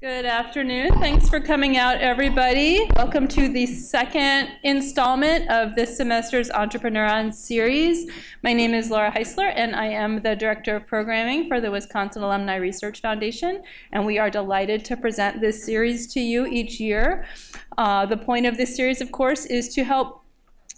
Good afternoon. Thanks for coming out, everybody. Welcome to the second installment of this semester's Entrepreneurons series. My name is Laura Heisler, and I am the Director of Programming for the Wisconsin Alumni Research Foundation, and we are delighted to present this series to you each year. The point of this series, of course, is to help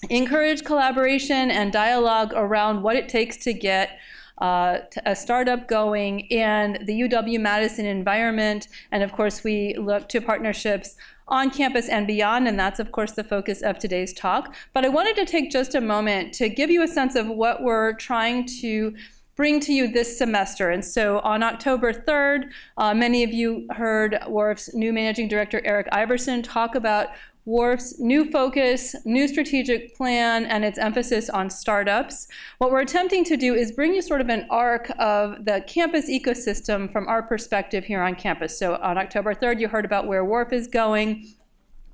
encourage collaboration and dialogue around what it takes to get a startup going in the UW-Madison environment. And of course, we look to partnerships on campus and beyond, and that's of course the focus of today's talk. But I wanted to take just a moment to give you a sense of what we're trying to bring to you this semester. And so on October 3rd, many of you heard WARF's new Managing Director, Eric Iverson, talk about WARF's new focus, new strategic plan, and its emphasis on startups. What we're attempting to do is bring you sort of an arc of the campus ecosystem from our perspective here on campus. So on October 3rd, you heard about where WARF is going.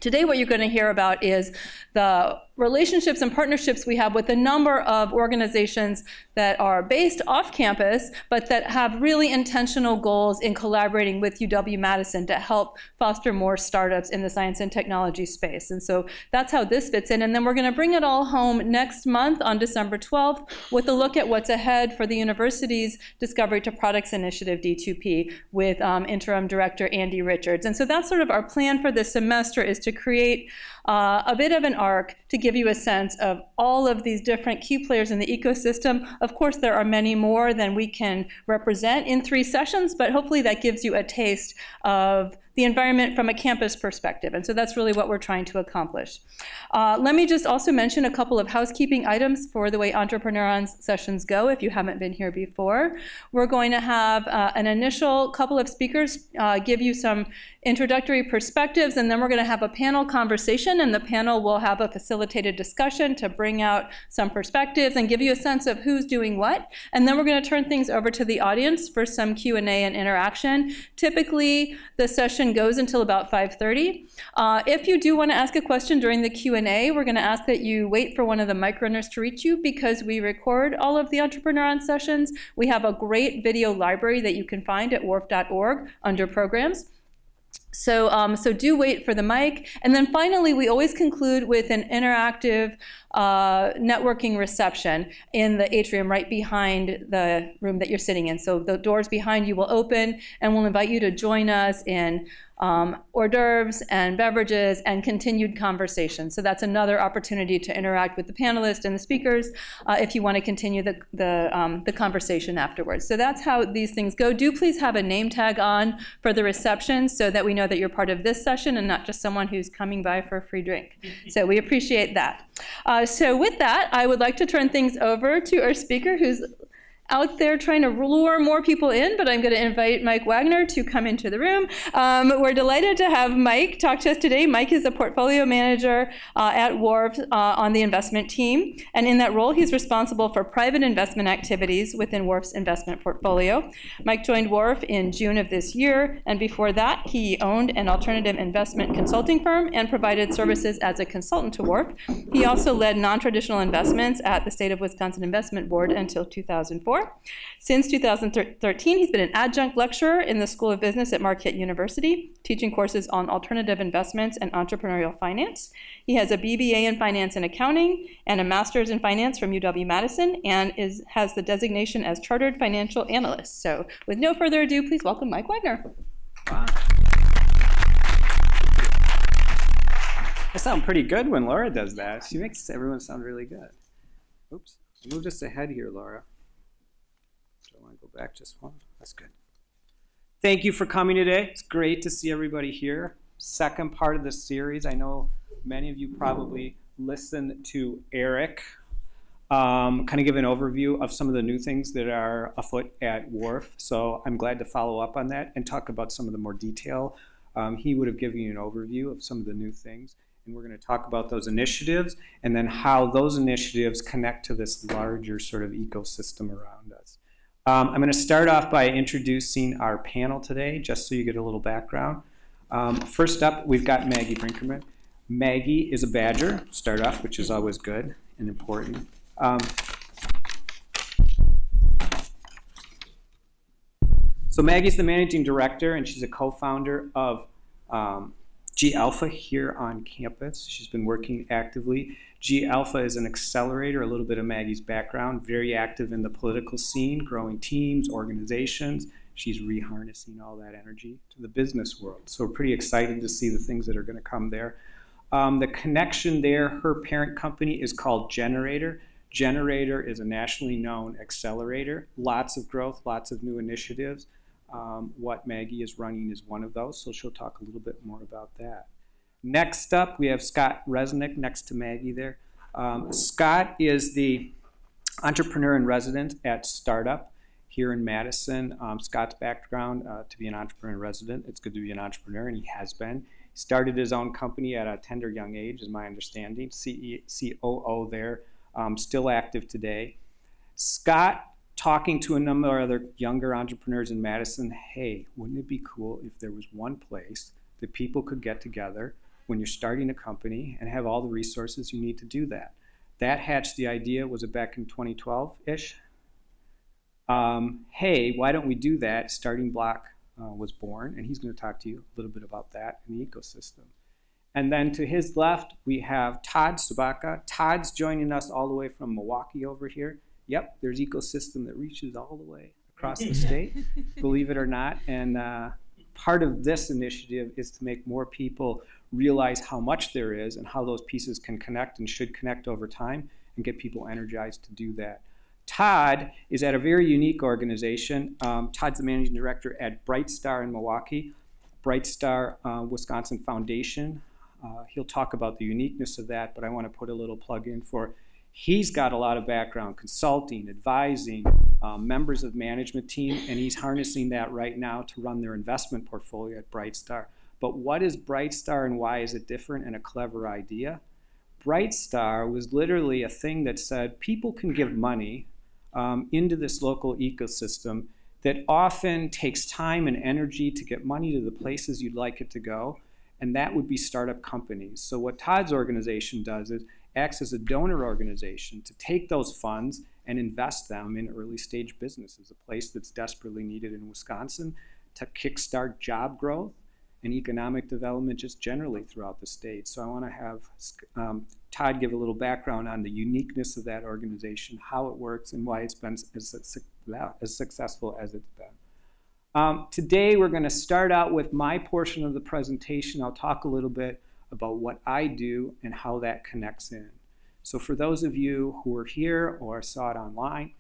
Today, what you're going to hear about is the relationships and partnerships we have with a number of organizations that are based off campus, but that have really intentional goals in collaborating with UW-Madison to help foster more startups in the science and technology space. And so that's how this fits in. And then we're going to bring it all home next month on December 12th with a look at what's ahead for the university's Discovery to Products Initiative, D2P, with Interim Director Andy Richards. And so that's sort of our plan for this semester, is to create a bit of an arc to give you a sense of all of these different key players in the ecosystem. Of course, there are many more than we can represent in 3 sessions, but hopefully that gives you a taste of the environment from a campus perspective. And so that's really what we're trying to accomplish. Let me just also mention a couple of housekeeping items for the way Entrepreneurons sessions go if you haven't been here before. We're going to have an initial couple of speakers give you some introductory perspectives, and then we're going to have a panel conversation, and the panel will have a facilitated discussion to bring out some perspectives and give you a sense of who's doing what. And then we're going to turn things over to the audience for some Q&A and interaction. Typically, the session goes until about 5:30. If you do want to ask a question during the Q&A, we're going to ask that you wait for one of the mic runners to reach you, because we record all of the Entrepreneurons sessions. We have a great video library that you can find at warf.org under programs. So do wait for the mic. And then finally, we always conclude with an interactive networking reception in the atrium right behind the room that you're sitting in. So the doors behind you will open, and we'll invite you to join us in hors d'oeuvres and beverages and continued conversation. So that's another opportunity to interact with the panelists and the speakers if you want to continue the conversation afterwards. So that's how these things go. Do please have a name tag on for the reception so that we know that you're part of this session and not just someone who's coming by for a free drink. So we appreciate that. So with that, I would like to turn things over to our speaker, who's out there trying to lure more people in, but I'm going to invite Mike Wagner to come into the room. We're delighted to have Mike talk to us today. Mike is a portfolio manager at WARF on the investment team, and in that role, he's responsible for private investment activities within WARF's investment portfolio. Mike joined WARF in June of this year, and before that, he owned an alternative investment consulting firm and provided services as a consultant to WARF. He also led non-traditional investments at the State of Wisconsin Investment Board until 2004. Since 2013, he's been an adjunct lecturer in the School of Business at Marquette University, teaching courses on alternative investments and entrepreneurial finance. He has a BBA in finance and accounting and a master's in finance from UW-Madison, and has the designation as chartered financial analyst. So with no further ado, please welcome Mike Wagner. Wow. I sound pretty good when Laura does that. She makes everyone sound really good. Oops, move just ahead here, Laura. I want to go back just one. That's good. Thank you for coming today. It's great to see everybody here. Second part of the series. I know many of you probably listened to Eric kind of give an overview of some of the new things that are afoot at WARF. So I'm glad to follow up on that and talk about some of the more detail. He would have given you an overview of some of the new things. And we're going to talk about those initiatives and then how those initiatives connect to this larger sort of ecosystem around us. I'm going to start off by introducing our panel today, just so you get a little background. First up, we've got Maggie Brickerman. Maggie is a Badger, start off, which is always good and important. So Maggie's the managing director, and she's a co-founder of G Alpha here on campus. She's been working actively. G Alpha is an accelerator, a little bit of Maggie's background, very active in the political scene, growing teams, organizations. She's reharnessing all that energy to the business world. So we're pretty excited to see the things that are going to come there. The connection there, her parent company is called Generator. Generator is a nationally known accelerator. Lots of growth, lots of new initiatives. What Maggie is running is one of those, so she'll talk a little bit more about that. Next up, we have Scott Resnick next to Maggie there. Scott is the entrepreneur in residence at Startup here in Madison. Scott's background to be an entrepreneur in residence, it's good to be an entrepreneur, and he has been. He started his own company at a tender young age, is my understanding. COO there, still active today. Scott, talking to a number of other younger entrepreneurs in Madison, hey, wouldn't it be cool if there was one place that people could get together when you're starting a company and have all the resources you need to do that? That hatched the idea, was it back in 2012-ish? Hey, why don't we do that? StartingBlock was born, and he's going to talk to you a little bit about that in the ecosystem. And then to his left, we have Todd Sobotka. Todd's joining us all the way from Milwaukee over here. Yep, there's ecosystem that reaches all the way across the state, believe it or not. And part of this initiative is to make more people realize how much there is and how those pieces can connect and should connect over time and get people energized to do that. Todd is at a very unique organization. Todd's the managing director at BrightStar in Milwaukee, BrightStar Wisconsin Foundation. He'll talk about the uniqueness of that, but I want to put a little plug in for, he's got a lot of background, consulting, advising, members of management team, and he's harnessing that right now to run their investment portfolio at BrightStar. But what is BrightStar and why is it different and a clever idea? BrightStar was literally a thing that said people can give money into this local ecosystem that often takes time and energy to get money to the places you'd like it to go, and that would be startup companies. So what Todd's organization does is acts as a donor organization to take those funds and invest them in early stage businesses, a place that's desperately needed in Wisconsin to kickstart job growth and economic development just generally throughout the state. So I want to have Todd give a little background on the uniqueness of that organization, how it works, and why it's been as successful as it's been. Today we're going to start out with my portion of the presentation. I'll talk a little bit about what I do and how that connects in. So for those of you who are here or saw it online,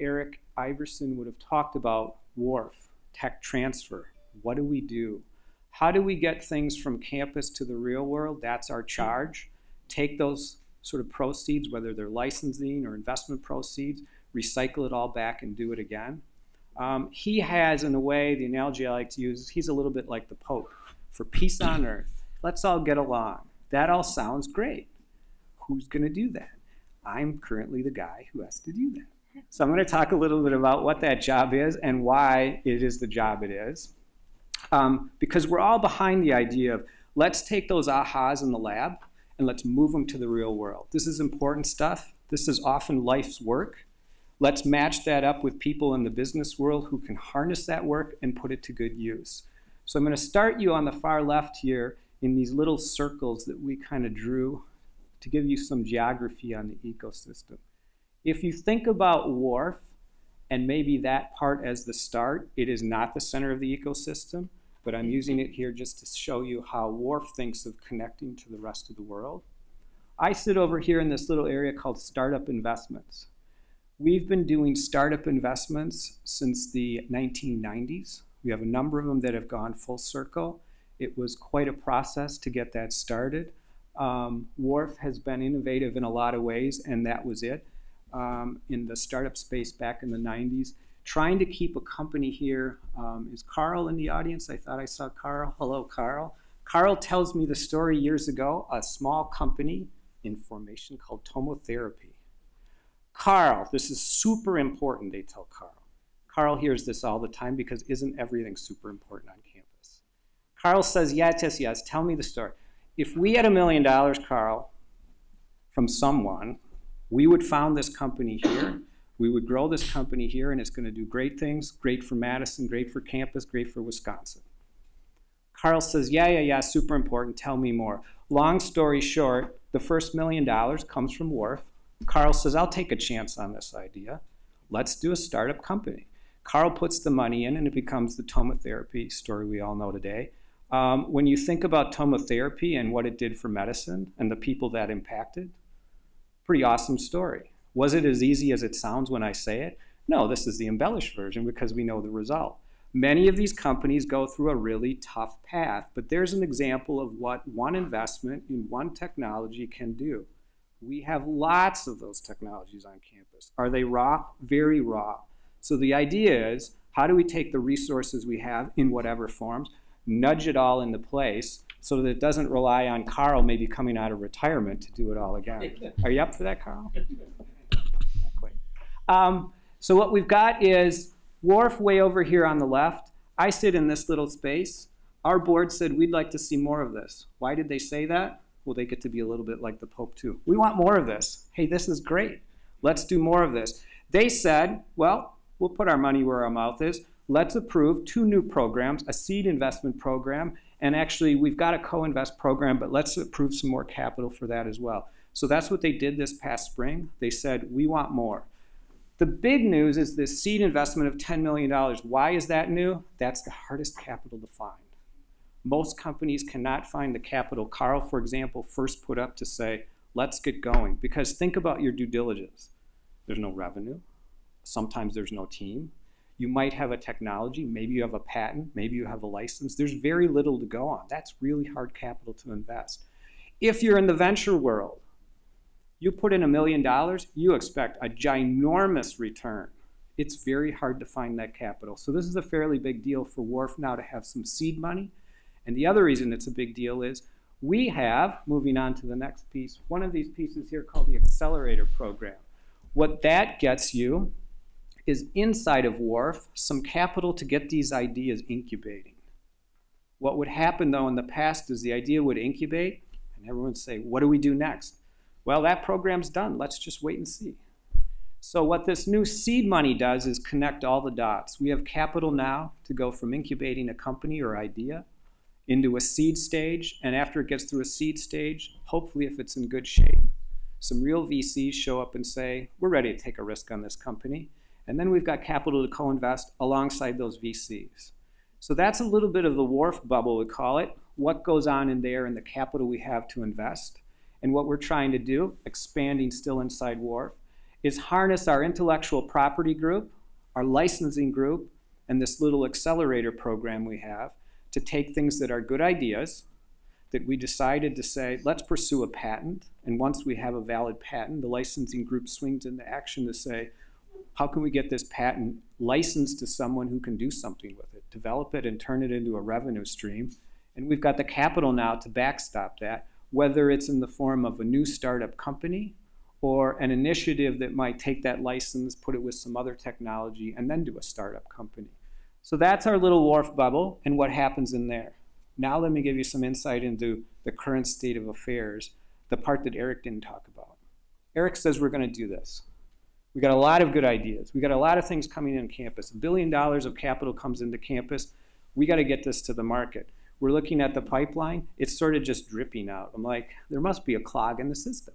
Eric Iverson would have talked about WARF, tech transfer. What do we do? How do we get things from campus to the real world? That's our charge. Take those sort of proceeds, whether they're licensing or investment proceeds, recycle it all back and do it again. He has, in a way, the analogy I like to use is he's a little bit like the Pope. For peace on earth, let's all get along. That all sounds great. Who's going to do that? I'm currently the guy who has to do that. So I'm going to talk a little bit about what that job is and why it is the job it is. Because we're all behind the idea of let's take those ahas in the lab and let's move them to the real world. This is important stuff. This is often life's work. Let's match that up with people in the business world who can harness that work and put it to good use. So I'm going to start you on the far left here in these little circles that we kind of drew to give you some geography on the ecosystem. If you think about WARF and maybe that part as the start, it is not the center of the ecosystem, but I'm using it here just to show you how WARF thinks of connecting to the rest of the world. I sit over here in this little area called startup investments. We've been doing startup investments since the 1990s. We have a number of them that have gone full circle. It was quite a process to get that started. WARF has been innovative in a lot of ways, and that was it. In the startup space back in the 90s, trying to keep a company here. Is Carl in the audience? I thought I saw Carl. Hello, Carl. Carl tells me the story years ago, a small company in formation called Tomotherapy. Carl, this is super important, they tell Carl. Carl hears this all the time because isn't everything super important on campus? Carl says, yes, tell me the story. If we had $1 million, Carl, from someone, we would found this company here. We would grow this company here, and it's going to do great things, great for Madison, great for campus, great for Wisconsin. Carl says, yeah, super important, tell me more. Long story short, the first $1 million comes from WARF. Carl says, I'll take a chance on this idea. Let's do a startup company. Carl puts the money in, and it becomes the tomotherapy story we all know today. When you think about tomotherapy and what it did for medicine and the people that impacted, pretty awesome story. Was it as easy as it sounds when I say it? No, this is the embellished version because we know the result. Many of these companies go through a really tough path, but there's an example of what one investment in one technology can do. We have lots of those technologies on campus. Are they raw? Very raw. So the idea is, how do we take the resources we have in whatever forms, nudge it all into place so that it doesn't rely on Carl maybe coming out of retirement to do it all again. Are you up for that, Carl? Not quite. So what we've got is WARF way over here on the left. I sit in this little space. Our board said we'd like to see more of this. Why did they say that? Well, they get to be a little bit like the Pope too. We want more of this. Hey, this is great. Let's do more of this. They said, well, we'll put our money where our mouth is. Let's approve 2 new programs, a seed investment program, and actually we've got a co-invest program, but let's approve some more capital for that as well. So that's what they did this past spring. They said, we want more. The big news is this seed investment of $10 million. Why is that new? That's the hardest capital to find. Most companies cannot find the capital Carl, for example, first put up to say, let's get going. Because think about your due diligence. There's no revenue. Sometimes there's no team. You might have a technology. Maybe you have a patent. Maybe you have a license. There's very little to go on. That's really hard capital to invest. If you're in the venture world, you put in $1 million, you expect a ginormous return. It's very hard to find that capital. So this is a fairly big deal for WARF now to have some seed money. And the other reason it's a big deal is we have, moving on to the next piece, one of these pieces here called the Accelerator Program. What that gets you is inside of WARF some capital to get these ideas incubating. What would happen though in the past is the idea would incubate and everyone would say, what do we do next? Well, that program's done. Let's just wait and see. So what this new seed money does is connect all the dots. We have capital now to go from incubating a company or idea into a seed stage, and after it gets through a seed stage, hopefully if it's in good shape, some real VCs show up and say, we're ready to take a risk on this company. And then we've got capital to co-invest alongside those VCs. So that's a little bit of the WARF bubble, we call it, what goes on in there and the capital we have to invest. And what we're trying to do, expanding still inside WARF, is harness our intellectual property group, our licensing group, and this little accelerator program we have to take things that are good ideas that we decided to say, let's pursue a patent. And once we have a valid patent, the licensing group swings into action to say, how can we get this patent licensed to someone who can do something with it, develop it and turn it into a revenue stream? And we've got the capital now to backstop that, whether it's in the form of a new startup company or an initiative that might take that license, put it with some other technology, and then do a startup company. So that's our little WARF bubble and what happens in there. Now let me give you some insight into the current state of affairs, the part that Eric didn't talk about. Eric says we're going to do this. We got a lot of good ideas. We got a lot of things coming in campus. $1 billion of capital comes into campus. We got to get this to the market. We're looking at the pipeline. It's sort of just dripping out. I'm like, there must be a clog in the system.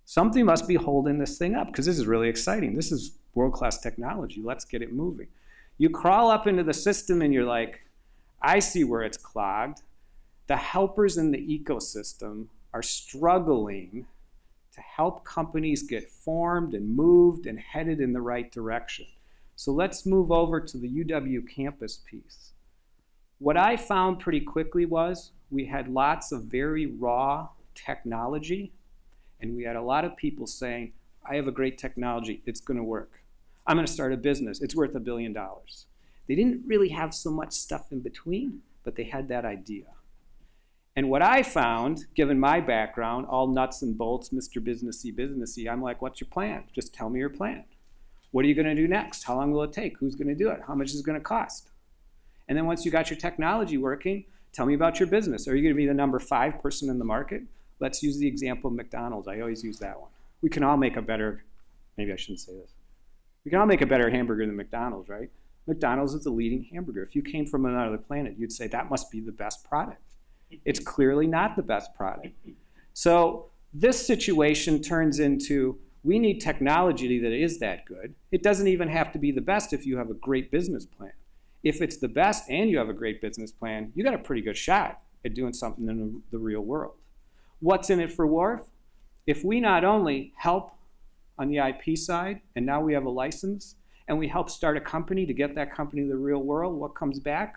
Something must be holding this thing up because this is really exciting. This is world-class technology. Let's get it moving. You crawl up into the system and you're like, I see where it's clogged. The helpers in the ecosystem are struggling to help companies get formed and moved and headed in the right direction. So let's move over to the UW campus piece. What I found pretty quickly was we had lots of very raw technology, and we had a lot of people saying, I have a great technology, it's going to work. I'm going to start a business, it's worth $1 billion. They didn't really have so much stuff in between, but they had that idea. And what I found, given my background, all nuts and bolts, Mr. Businessy, I'm like, what's your plan? Just tell me your plan. What are you going to do next? How long will it take? Who's going to do it? How much is it going to cost? And then once you got your technology working, tell me about your business. Are you going to be the number 5 person in the market? Let's use the example of McDonald's. I always use that one. We can all make a better, maybe I shouldn't say this. We can all make a better hamburger than McDonald's, right? McDonald's is the leading hamburger. If you came from another planet, you'd say that must be the best product. It's clearly not the best product. So this situation turns into, we need technology that is that good. It doesn't even have to be the best if you have a great business plan. If it's the best and you have a great business plan, you got a pretty good shot at doing something in the real world. What's in it for WARF? If we not only help on the IP side, and now we have a license, and we help start a company to get that company to the real world, what comes back?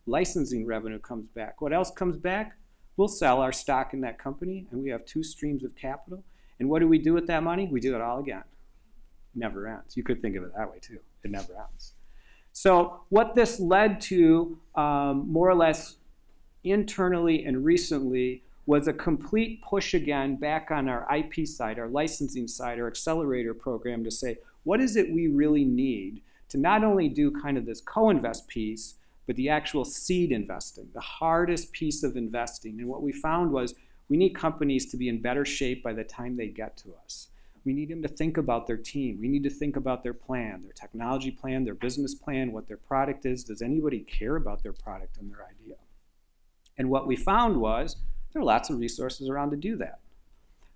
Licensing revenue comes back. What else comes back? We'll sell our stock in that company, and we have 2 streams of capital. And what do we do with that money? We do it all again. It never ends. You could think of it that way too. It never ends. So what this led to, more or less internally and recently, was a complete push again back on our IP side, our licensing side, our accelerator program to say, what is it we really need to not only do kind of this co-invest piece, but the actual seed investing, the hardest piece of investing. And what we found was we need companies to be in better shape by the time they get to us. We need them to think about their team. We need to think about their plan, their technology plan, their business plan, what their product is. Does anybody care about their product and their idea? And what we found was there are lots of resources around to do that.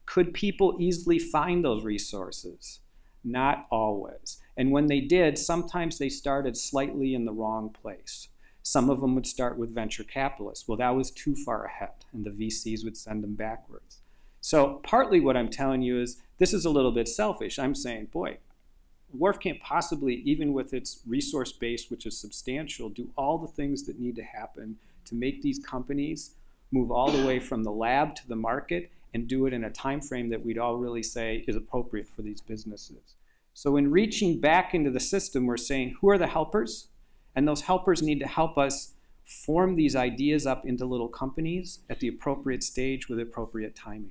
Could people easily find those resources? Not always. And when they did, sometimes they started slightly in the wrong place. Some of them would start with venture capitalists. Well, that was too far ahead, and the VCs would send them backwards. So partly what I'm telling you is this is a little bit selfish. I'm saying, boy, WARF can't possibly, even with its resource base, which is substantial, do all the things that need to happen to make these companies move all the way from the lab to the market and do it in a time frame that we'd all really say is appropriate for these businesses. So in reaching back into the system, we're saying, who are the helpers? And those helpers need to help us form these ideas up into little companies at the appropriate stage with appropriate timing.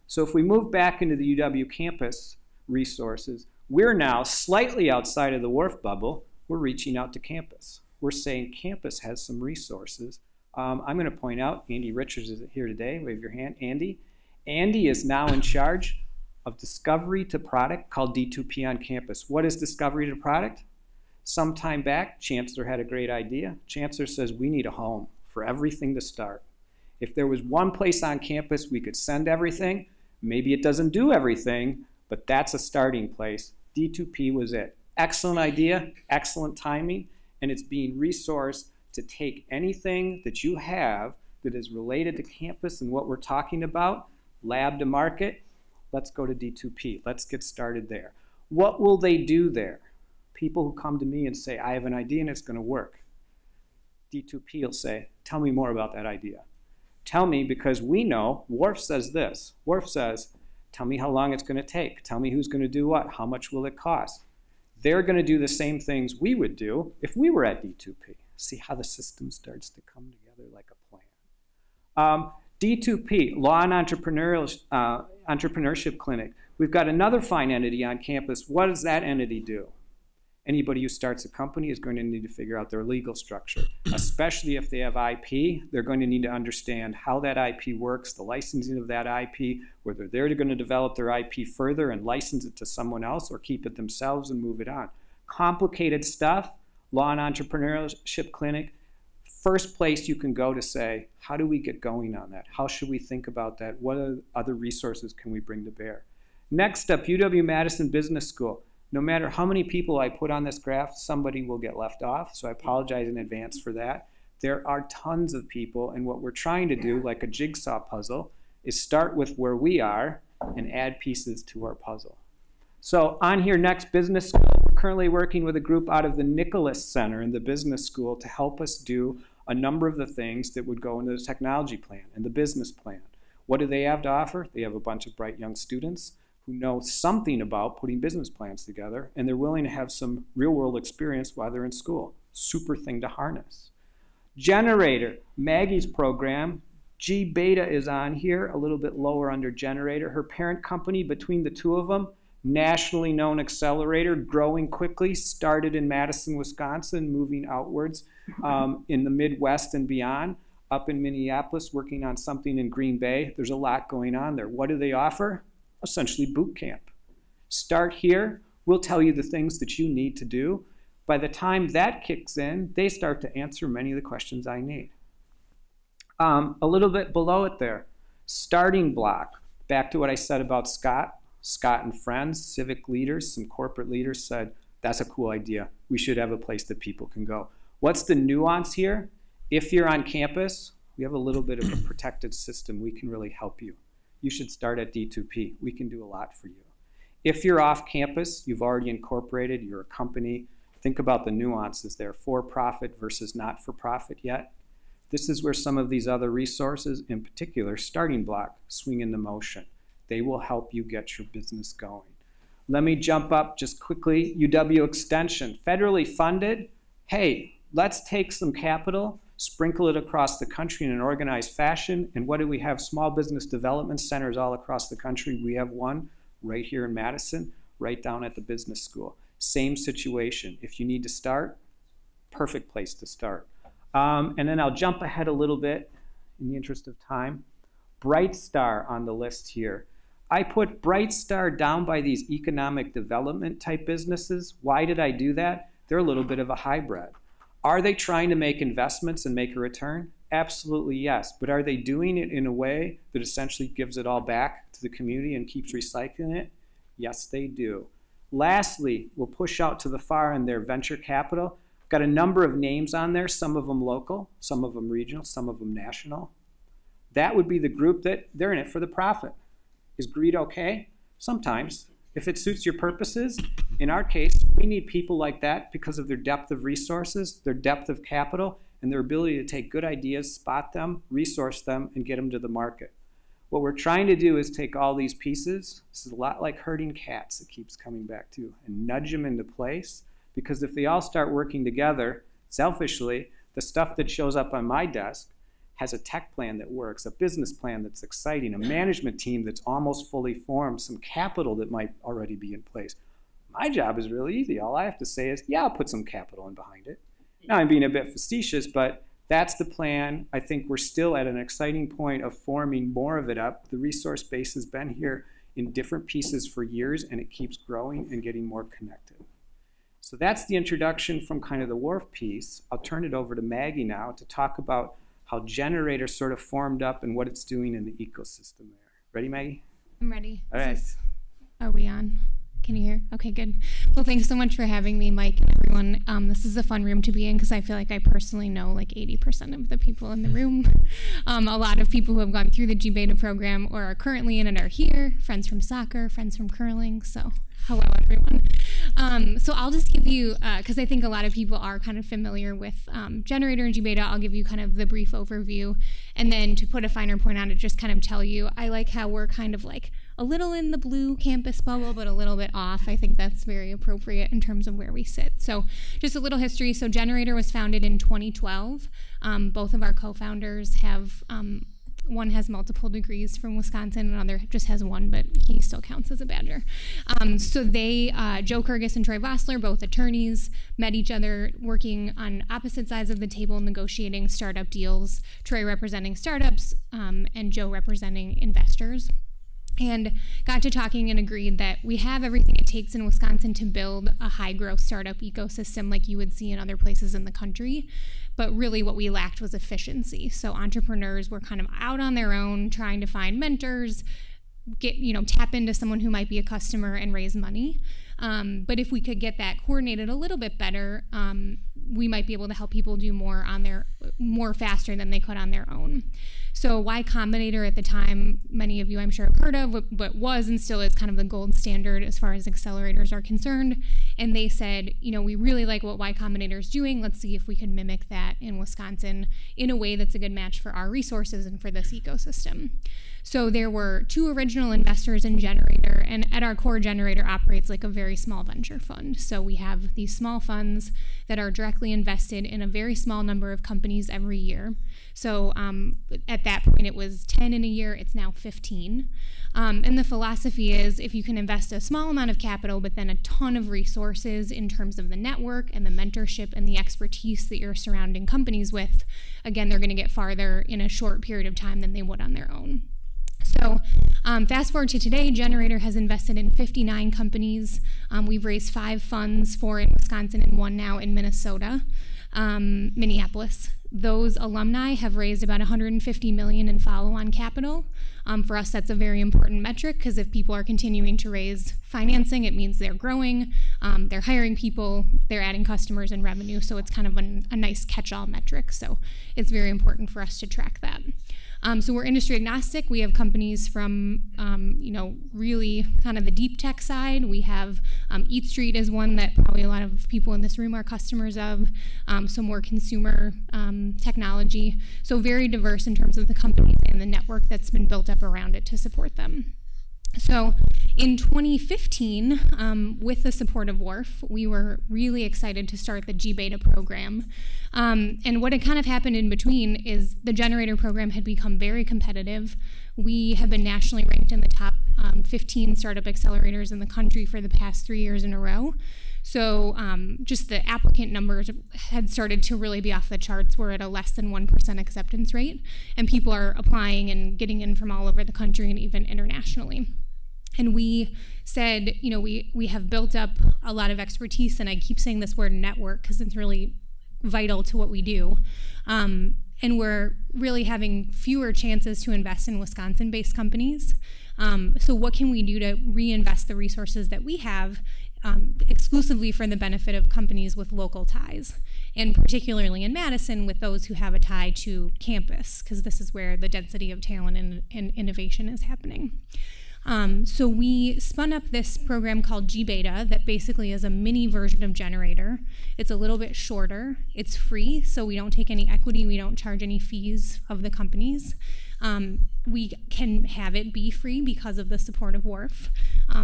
So if we move back into the UW campus resources, we're now slightly outside of the WARF bubble. We're reaching out to campus. We're saying campus has some resources. I'm going to point out, Andy Richards is here today. Wave your hand, Andy. Andy is now in charge of discovery to product called D2P on campus. What is discovery to product? Some time back, Chancellor had a great idea. Chancellor says we need a home for everything to start. If there was one place on campus we could send everything, maybe it doesn't do everything, but that's a starting place. D2P was it. Excellent idea, excellent timing, and it's being resourced to take anything that you have that is related to campus and what we're talking about, lab to market, let's go to D2P. Let's get started there. What will they do there? People who come to me and say, I have an idea and it's going to work. D2P will say, tell me more about that idea. Tell me, because we know, WARF says this. WARF says, tell me how long it's going to take. Tell me who's going to do what. How much will it cost? They're going to do the same things we would do if we were at D2P. See how the system starts to come together like a plan. D2P, Law and Entrepreneurship Clinic. We've got another fine entity on campus. What does that entity do? Anybody who starts a company is going to need to figure out their legal structure, especially if they have IP. They're going to need to understand how that IP works, the licensing of that IP, whether they're going to develop their IP further and license it to someone else or keep it themselves and move it on. Complicated stuff, Law and Entrepreneurship Clinic, first place you can go to say, how do we get going on that? How should we think about that? What other resources can we bring to bear? Next up, UW-Madison Business School. No matter how many people I put on this graph, somebody will get left off, so I apologize in advance for that. There are tons of people, and what we're trying to do, like a jigsaw puzzle, is start with where we are and add pieces to our puzzle. So on here, next, business school. We're currently working with a group out of the Nicholas Center in the business school to help us do a number of the things that would go into the technology plan and the business plan. What do they have to offer? They have a bunch of bright young students who know something about putting business plans together, and they're willing to have some real-world experience while they're in school. Super thing to harness. Generator, Maggie's program. G Beta is on here, a little bit lower under Generator. Her parent company, between the two of them, nationally known accelerator, growing quickly, started in Madison, Wisconsin, moving outwards in the Midwest and beyond, up in Minneapolis, working on something in Green Bay. There's a lot going on there. What do they offer? Essentially boot camp. Start here, We'll tell you the things that you need to do. By the time that kicks in, they start to answer many of the questions I need. A little bit below it there, StartingBlock. Back to what I said about Scott. Scott and friends, civic leaders, some corporate leaders said, that's a cool idea. We should have a place that people can go. What's the nuance here? If you're on campus, we have a little bit of a protected system. We can really help you. You should start at D2P. We can do a lot for you. If you're off campus, you've already incorporated, you're a company, think about the nuances there, for-profit versus not-for-profit yet. This is where some of these other resources, in particular StartingBlock, swing into motion. They will help you get your business going. Let me jump up just quickly. UW Extension, federally funded. Hey, let's take some capital, sprinkle it across the country in an organized fashion. And what do we have? Small business development centers all across the country. We have one right here in Madison, right down at the business school. Same situation. If you need to start, perfect place to start. And then I'll jump ahead a little bit in the interest of time. BrightStar on the list here. I put BrightStar down by these economic development type businesses. Why did I do that? They're a little bit of a hybrid. Are they trying to make investments and make a return? Absolutely yes. But are they doing it in a way that essentially gives it all back to the community and keeps recycling it? Yes, they do. Lastly, we'll push out to the far end there, venture capital. Got a number of names on there, some of them local, some of them regional, some of them national. That would be the group that they're in it for the profit. Is greed okay? Sometimes. If it suits your purposes, in our case, we need people like that because of their depth of resources, their depth of capital, and their ability to take good ideas, spot them, resource them, and get them to the market. What we're trying to do is take all these pieces, this is a lot like herding cats it keeps coming back to, and nudge them into place, because if they all start working together, selfishly, the stuff that shows up on my desk has a tech plan that works, a business plan that's exciting, a management team that's almost fully formed, some capital that might already be in place. My job is really easy. All I have to say is, yeah, I'll put some capital in behind it. Now I'm being a bit facetious, but that's the plan. I think we're still at an exciting point of forming more of it up. The resource base has been here in different pieces for years, and it keeps growing and getting more connected. So that's the introduction from kind of the WARF piece. I'll turn it over to Maggie now to talk about how Generator sort of formed up and what it's doing in the ecosystem there. Ready, Maggie? I'm ready. All right. Are we on? Can you hear? Okay, good. Well, thanks so much for having me, Mike and everyone. This is a fun room to be in because I feel like I personally know like 80% of the people in the room. A lot of people who have gone through the G-Beta program or are currently in it are here, friends from soccer, friends from curling, so hello everyone. So I'll just give you, because I think a lot of people are kind of familiar with Generator and G-Beta, I'll give you kind of the brief overview, and then to put a finer point on it, just kind of tell you, I like how we're kind of like a little in the blue campus bubble, but a little bit off. I think that's very appropriate in terms of where we sit. So just a little history. So Generator was founded in 2012. Both of our co-founders have, one has multiple degrees from Wisconsin, another just has one, but he still counts as a Badger. So they, Joe Kurgis and Troy Vossler, both attorneys, met each other working on opposite sides of the table negotiating startup deals, Troy representing startups and Joe representing investors. And got to talking and agreed that we have everything it takes in Wisconsin to build a high-growth startup ecosystem like you would see in other places in the country. But really what we lacked was efficiency. So entrepreneurs were kind of out on their own trying to find mentors, tap into someone who might be a customer and raise money. But if we could get that coordinated a little bit better, we might be able to help people do more faster than they could on their own. So Y Combinator at the time, many of you I'm sure have heard of, but was and still is kind of the gold standard as far as accelerators are concerned. And they said, we really like what Y Combinator is doing. Let's see if we can mimic that in Wisconsin in a way that's a good match for our resources and for this ecosystem. So there were 2 original investors in Generator, and at our core, Generator operates like a very small venture fund. So we have these small funds that are directly invested in a very small number of companies every year. So at that point, it was 10 in a year. It's now 15. And the philosophy is if you can invest a small amount of capital, but then a ton of resources in terms of the network and the mentorship and the expertise that you're surrounding companies with, again, they're going to get farther in a short period of time than they would on their own. So fast forward to today, Generator has invested in 59 companies. We've raised 5 funds, 4 in Wisconsin and 1 now in Minnesota, Minneapolis. Those alumni have raised about $150 million in follow-on capital. For us, that's a very important metric, because if people are continuing to raise financing, it means they're growing, they're hiring people, they're adding customers and revenue, so it's kind of a nice catch-all metric. So it's very important for us to track that. So we're industry agnostic. We have companies from, really kind of the deep tech side. We have Eat Street is one that probably a lot of people in this room are customers of, so more consumer technology. So very diverse in terms of the companies and the network that's been built up around it to support them. So in 2015, with the support of WARF, we were really excited to start the G-Beta program. And what had kind of happened in between is the Generator program had become very competitive. We have been nationally ranked in the top 15 startup accelerators in the country for the past 3 years in a row. So just the applicant numbers had started to really be off the charts. We're at a less than 1% acceptance rate, and people are applying and getting in from all over the country and even internationally. And we said, we have built up a lot of expertise, and I keep saying this word network because it's really vital to what we do. And we're really having fewer chances to invest in Wisconsin-based companies. So what can we do to reinvest the resources that we have exclusively for the benefit of companies with local ties, and particularly in Madison with those who have a tie to campus, because this is where the density of talent and innovation is happening. So we spun up this program called G-Beta that basically is a mini version of Generator. It's a little bit shorter. It's free, so we don't take any equity. We don't charge any fees of the companies. We can have it be free because of the support of WARF.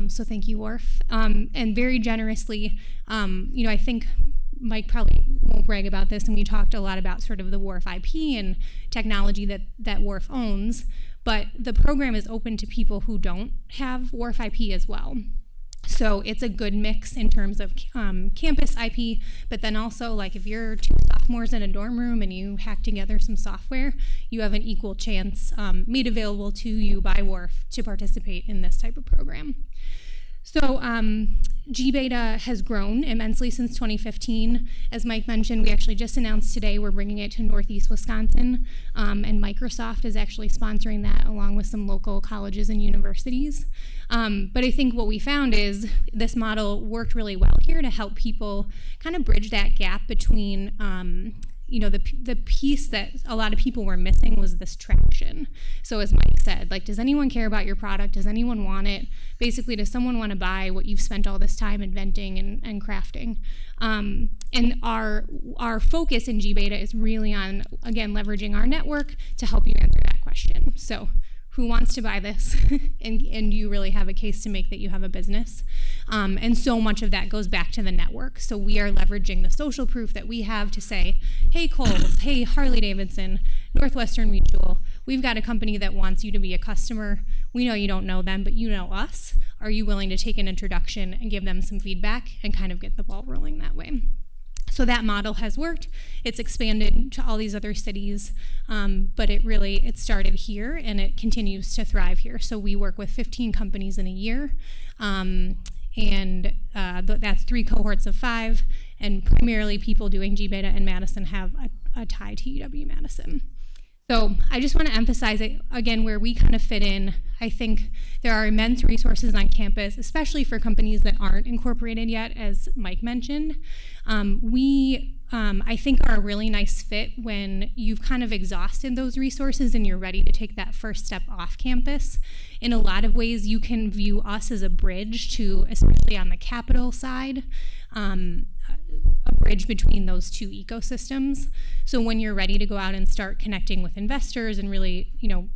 So thank you, WARF. And very generously, I think Mike probably won't brag about this, and we talked a lot about sort of the WARF IP and technology that WARF owns. But the program is open to people who don't have WARF IP as well. So it's a good mix in terms of campus IP, but then also, like, if you're 2 sophomores in a dorm room and you hack together some software, you have an equal chance made available to you by WARF to participate in this type of program. So G-Beta has grown immensely since 2015. As Mike mentioned, we actually just announced today we're bringing it to Northeast Wisconsin, and Microsoft is actually sponsoring that along with some local colleges and universities. But I think what we found is this model worked really well here to help people kind of bridge that gap between the piece that a lot of people were missing was this traction. So as Mike said, like, does anyone care about your product? Does anyone want it? Basically, does someone want to buy what you've spent all this time inventing and crafting? And our focus in G-Beta is really on, again, leveraging our network to help you answer that question. So who wants to buy this? and you really have a case to make that you have a business. And so much of that goes back to the network. So we are leveraging the social proof that we have to say, hey, Kohl's, hey, Harley-Davidson, Northwestern Mutual, we've got a company that wants you to be a customer. We know you don't know them, but you know us. Are you willing to take an introduction and give them some feedback and kind of get the ball rolling that way? So that model has worked. It's expanded to all these other cities, but it started here and it continues to thrive here. So we work with 15 companies in a year, that's 3 cohorts of 5, and primarily people doing G-Beta in Madison have a tie to UW-Madison. So I just want to emphasize it again where we kind of fit in. I think there are immense resources on campus, especially for companies that aren't incorporated yet, as Mike mentioned. I think are a really nice fit when you've kind of exhausted those resources and you're ready to take that first step off campus. In a lot of ways, you can view us as a bridge to, especially on the capital side, a bridge between those 2 ecosystems. So when you're ready to go out and start connecting with investors and really,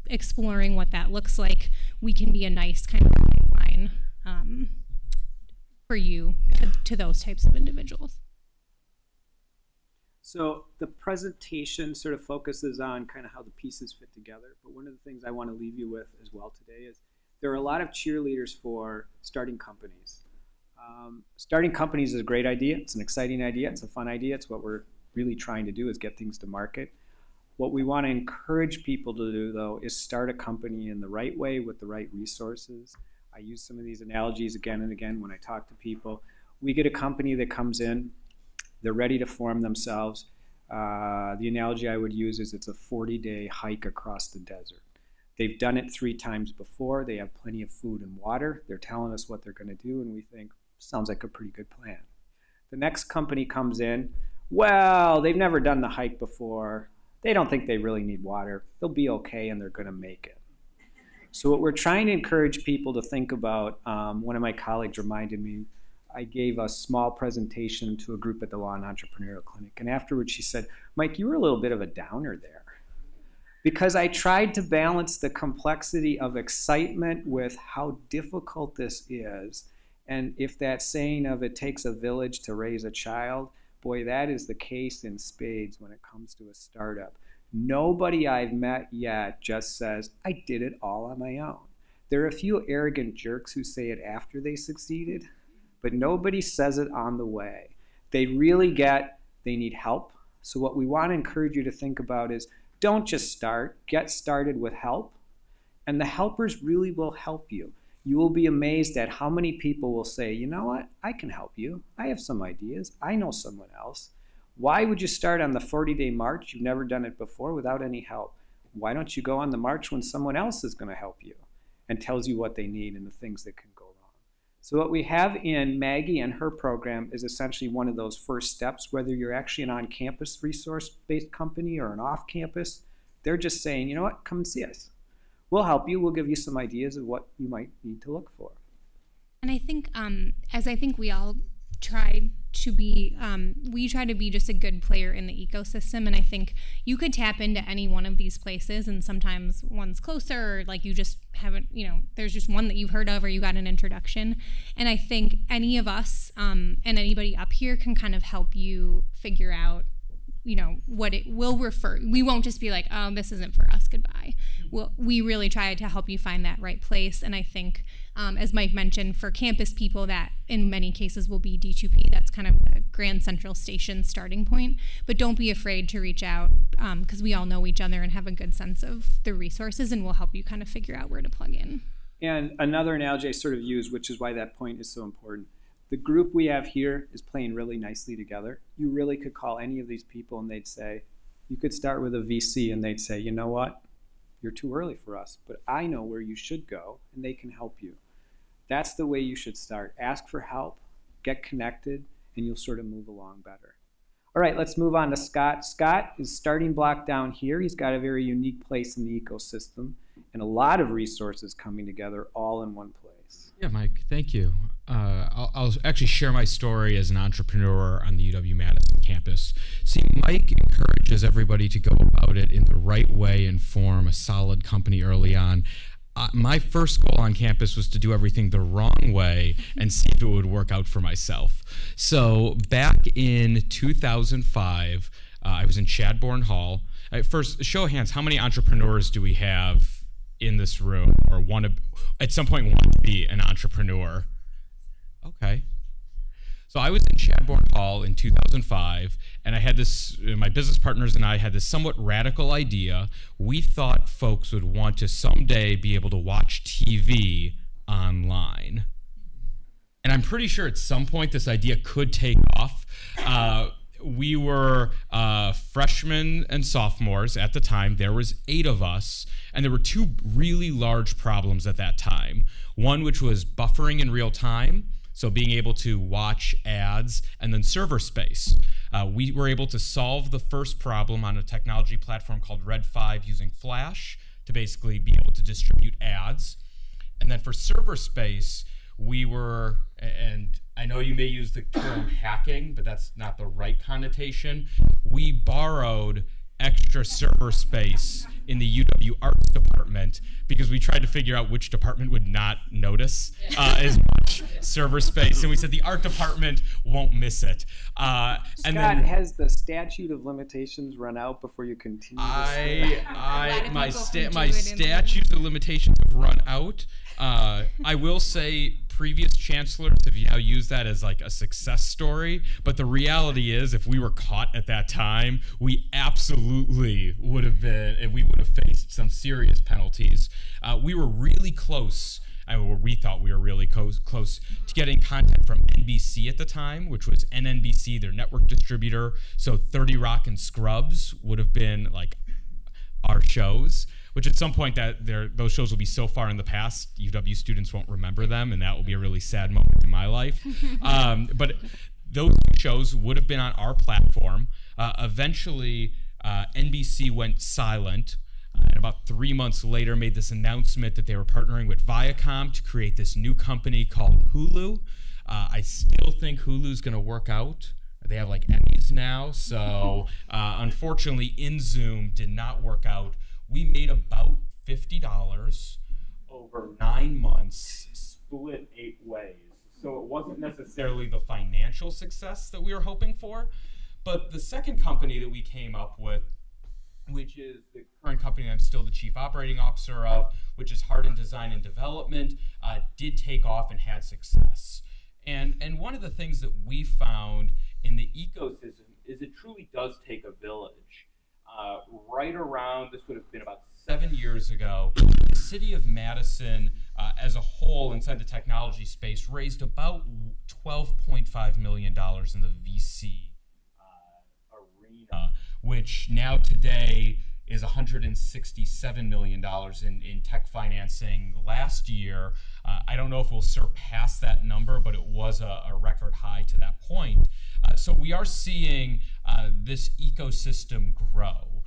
exploring what that looks like, we can be a nice kind of line for you to those types of individuals. So the presentation sort of focuses on kind of how the pieces fit together. But one of the things I want to leave you with as well today is there are a lot of cheerleaders for starting companies. Starting companies is a great idea. It's an exciting idea. It's a fun idea. It's what we're really trying to do, is get things to market. What we want to encourage people to do, though, is start a company in the right way with the right resources. I use some of these analogies again and again when I talk to people. We get a company that comes in, they're ready to form themselves. The analogy I would use is it's a 40-day hike across the desert. They've done it 3 times before. They have plenty of food and water. They're telling us what they're going to do, and we think, sounds like a pretty good plan. The next company comes in. Well, they've never done the hike before. They don't think they really need water. They'll be okay, and they're going to make it. So what we're trying to encourage people to think about, one of my colleagues reminded me, I gave a small presentation to a group at the Law and Entrepreneurial Clinic, and afterwards she said, Mike, you were a little bit of a downer there. Because I tried to balance the complexity of excitement with how difficult this is. And if that saying of it takes a village to raise a child, boy, that is the case in spades when it comes to a startup. Nobody I've met yet just says, I did it all on my own. There are a few arrogant jerks who say it after they succeeded, but nobody says it on the way. They really get they need help. So what we want to encourage you to think about is, don't just start, get started with help, and the helpers really will help you. You will be amazed at how many people will say, you know what, I can help you. I have some ideas. I know someone else. Why would you start on the 40-day march? You've never done it before without any help. Why don't you go on the march when someone else is going to help you and tells you what they need and the things that can go wrong? So what we have in Maggie and her program is essentially one of those first steps, whether you're actually an on-campus resource-based company or an off-campus. They're just saying, you know what, come and see us. We'll help you. We'll give you some ideas of what you might need to look for. And I think, as I think we all try to be, we try to be just a good player in the ecosystem. And I think you could tap into any one of these places, and sometimes one's closer, or like you just haven't, you know, there's just one that you've heard of or you got an introduction. And I think any of us and anybody up here can kind of help you figure out, you know, what it will refer. We won't just be like, oh, this isn't for us, goodbye. We really try to help you find that right place. And I think, as Mike mentioned, for campus people, that in many cases will be D2P. That's kind of a Grand Central Station starting point. But don't be afraid to reach out, because we all know each other and have a good sense of the resources, and we'll help you kind of figure out where to plug in. And another analogy I sort of use, which is why that point is so important. The group we have here is playing really nicely together. You really could call any of these people and they'd say, you could start with a VC and they'd say, you know what, you're too early for us, but I know where you should go and they can help you. That's the way you should start. Ask for help, get connected, and you'll sort of move along better. All right, let's move on to Scott. Scott is StartingBlock down here. He's got a very unique place in the ecosystem and a lot of resources coming together all in one place. Yeah, Mike, thank you. I'll actually share my story as an entrepreneur on the UW-Madison campus. See, Mike encourages everybody to go about it in the right way and form a solid company early on. My first goal on campus was to do everything the wrong way and see if it would work out for myself. So back in 2005, I was in Chadbourne Hall. First, show of hands, how many entrepreneurs do we have in this room or at some point want to be an entrepreneur? Okay. So I was in Chadbourne Hall in 2005, and I had this, my business partners and I had this somewhat radical idea. We thought folks would want to someday be able to watch TV online. And I'm pretty sure at some point this idea could take off. We were freshmen and sophomores at the time. There was 8 of us, and there were 2 really large problems at that time. One, which was buffering in real time, so being able to watch ads, and then server space. We were able to solve the first problem on a technology platform called Red 5 using Flash to basically be able to distribute ads. And then for server space, we were, and I know you may use the term hacking, but that's not the right connotation. We borrowed extra server space in the UW Arts department because we tried to figure out which department would not notice as much server space, and we said the art department won't miss it. And Scott, has the statute of limitations run out before you continue? My statutes of limitations have run out. I will say previous chancellors have now used that as like a success story, but the reality is if we were caught at that time, we absolutely would have been, and we would have faced some serious penalties. We were really close. We thought we were really close to getting content from NBC at the time, which was NNBC, their network distributor. So 30 Rock and Scrubs would have been like our shows, which at some point those shows will be so far in the past, UW students won't remember them, and that will be a really sad moment in my life. But those shows would have been on our platform. Eventually, NBC went silent. And about 3 months later made this announcement that they were partnering with Viacom to create this new company called Hulu. I still think Hulu's going to work out. They have like Emmys now. So unfortunately, InZoom did not work out. We made about $50 over 9 months, split 8 ways. So it wasn't necessarily the financial success that we were hoping for. But the second company that we came up with, which is the current company I'm still the chief operating officer of, which is Hardin Design and Development, did take off and had success. And one of the things that we found in the ecosystem is it truly does take a village. Right around, this would have been about 7 years ago, the city of Madison as a whole inside the technology space raised about $12.5 million in the VC arena, which now today is $167 million in tech financing last year. I don't know if we'll surpass that number, but it was a record high to that point. So we are seeing this ecosystem grow.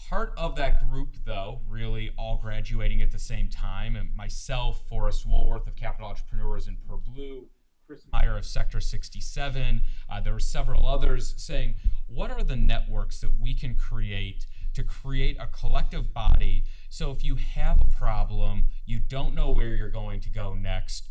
Part of that group, though, really all graduating at the same time, and myself, Forrest Woolworth of Capital Entrepreneurs and PurBlue, Chris Meyer of Sector 67, there were several others saying, what are the networks that we can create to create a collective body so if you have a problem, you don't know where you're going to go next,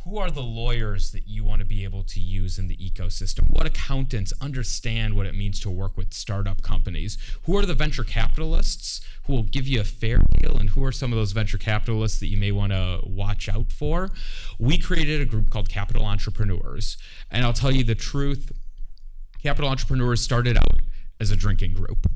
who are the lawyers that you want to be able to use in the ecosystem? What accountants understand what it means to work with startup companies? Who are the venture capitalists who will give you a fair deal? And who are some of those venture capitalists that you may want to watch out for? We created a group called Capital Entrepreneurs. And I'll tell you the truth, Capital Entrepreneurs started out as a drinking group.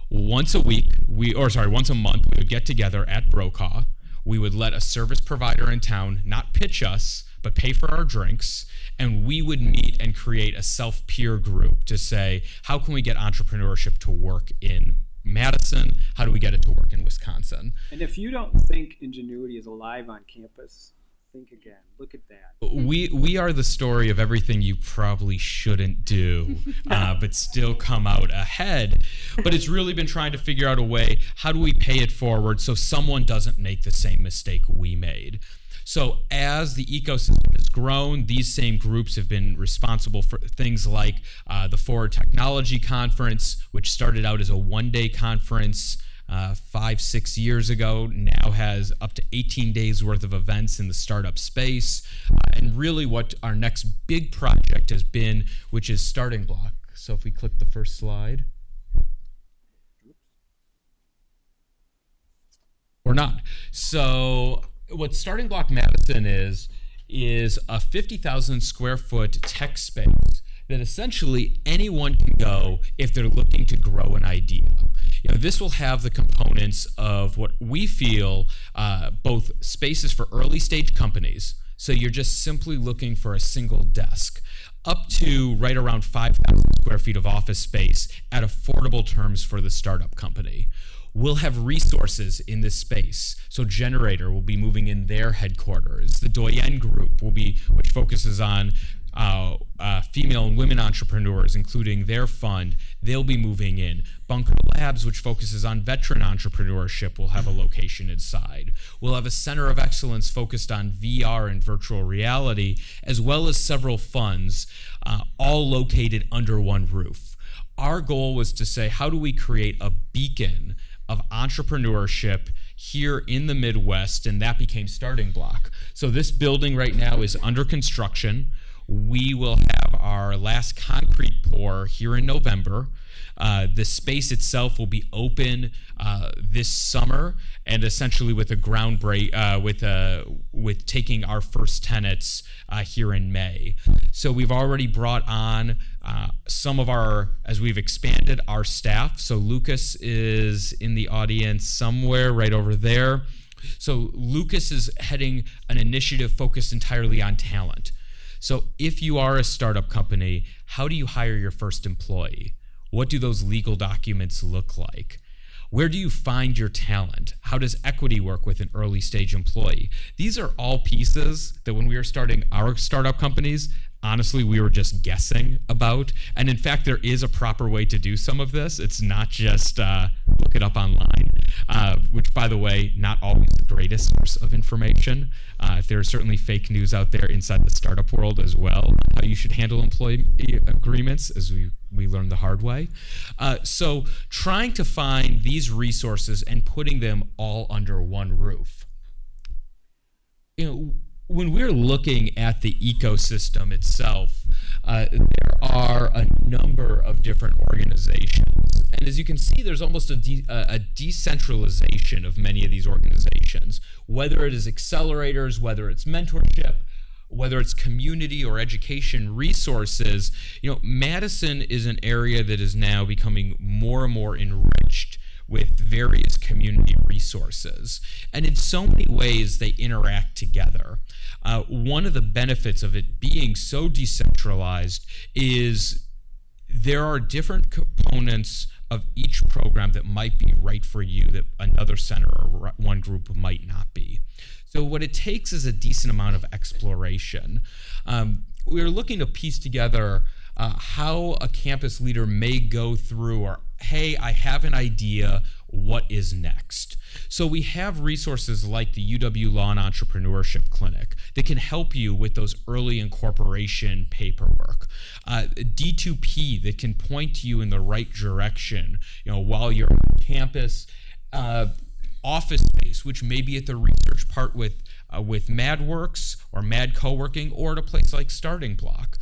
Once a month, we would get together at Brokaw. We would let a service provider in town not pitch us, but pay for our drinks, and we would meet and create a self-peer group to say, how can we get entrepreneurship to work in Madison? How do we get it to work in Wisconsin? And if you don't think ingenuity is alive on campus, think again. Look at that. We are the story of everything you probably shouldn't do, but still come out ahead. But it's really been trying to figure out a way, how do we pay it forward so someone doesn't make the same mistake we made? So as the ecosystem has grown, these same groups have been responsible for things like the Forward Technology Conference, which started out as a one-day conference 5-6 years ago, now has up to 18 days worth of events in the startup space. And really what our next big project has been, which is StartingBlock. So if we click the first slide. Or not. So what StartingBlock Madison is a 50,000 square foot tech space that essentially anyone can go if they're looking to grow an idea. This will have the components of what we feel both spaces for early stage companies, so you're just simply looking for a single desk, up to right around 5,000 square feet of office space at affordable terms for the startup company. We'll have resources in this space. So Generator will be moving in their headquarters. The Doyen Group will be, which focuses on female and women entrepreneurs, including their fund, they'll be moving in. Bunker Labs, which focuses on veteran entrepreneurship, will have a location inside. We'll have a center of excellence focused on VR and virtual reality, as well as several funds, all located under one roof. Our goal was to say, how do we create a beacon of entrepreneurship here in the Midwest, and that became StartingBlock. So this building right now is under construction. We will have our last concrete pour here in November. The space itself will be open this summer, and essentially with a with taking our first tenants here in May. So we've already brought on some of our, as we've expanded our staff. So Lucas is in the audience somewhere right over there. So Lucas is heading an initiative focused entirely on talent. So if you are a startup company, how do you hire your first employee? What do those legal documents look like? Where do you find your talent? How does equity work with an early stage employee? These are all pieces that when we were starting our startup companies, honestly, we were just guessing about. And in fact, there is a proper way to do some of this. It's not just look it up online, which, by the way, not always the greatest source of information. There are certainly fake news out there inside the startup world as well, how you should handle employee agreements, as we learned the hard way. So trying to find these resources and putting them all under one roof. When we're looking at the ecosystem itself, there are a number of different organizations. And as you can see, there's almost a decentralization of many of these organizations, whether it is accelerators, whether it's mentorship, whether it's community or education resources. Madison is an area that is now becoming more and more enriched with various community resources. And in so many ways, they interact together. One of the benefits of it being so decentralized is there are different components of each program that might be right for you that another center or one group might not be. So what it takes is a decent amount of exploration. We're looking to piece together how a campus leader may go through, or hey, I have an idea, what is next? So we have resources like the UW Law and Entrepreneurship Clinic that can help you with those early incorporation paperwork. D2P that can point you in the right direction, while you're on campus. Office space, which may be at the research part with MadWorks or Mad Co-working, or at a place like StartingBlock.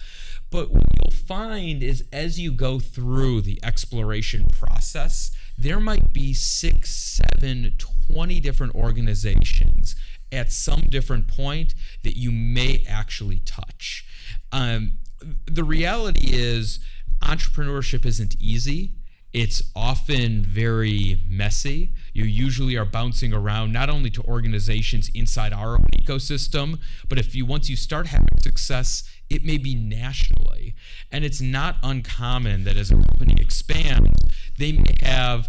But what you'll find is as you go through the exploration process, there might be 6, 7, 20 different organizations at some different point that you may actually touch. The reality is entrepreneurship isn't easy. It's often very messy. You usually are bouncing around not only to organizations inside our own ecosystem, but once you start having success, it may be nationally. And it's not uncommon that as a company expands, they may have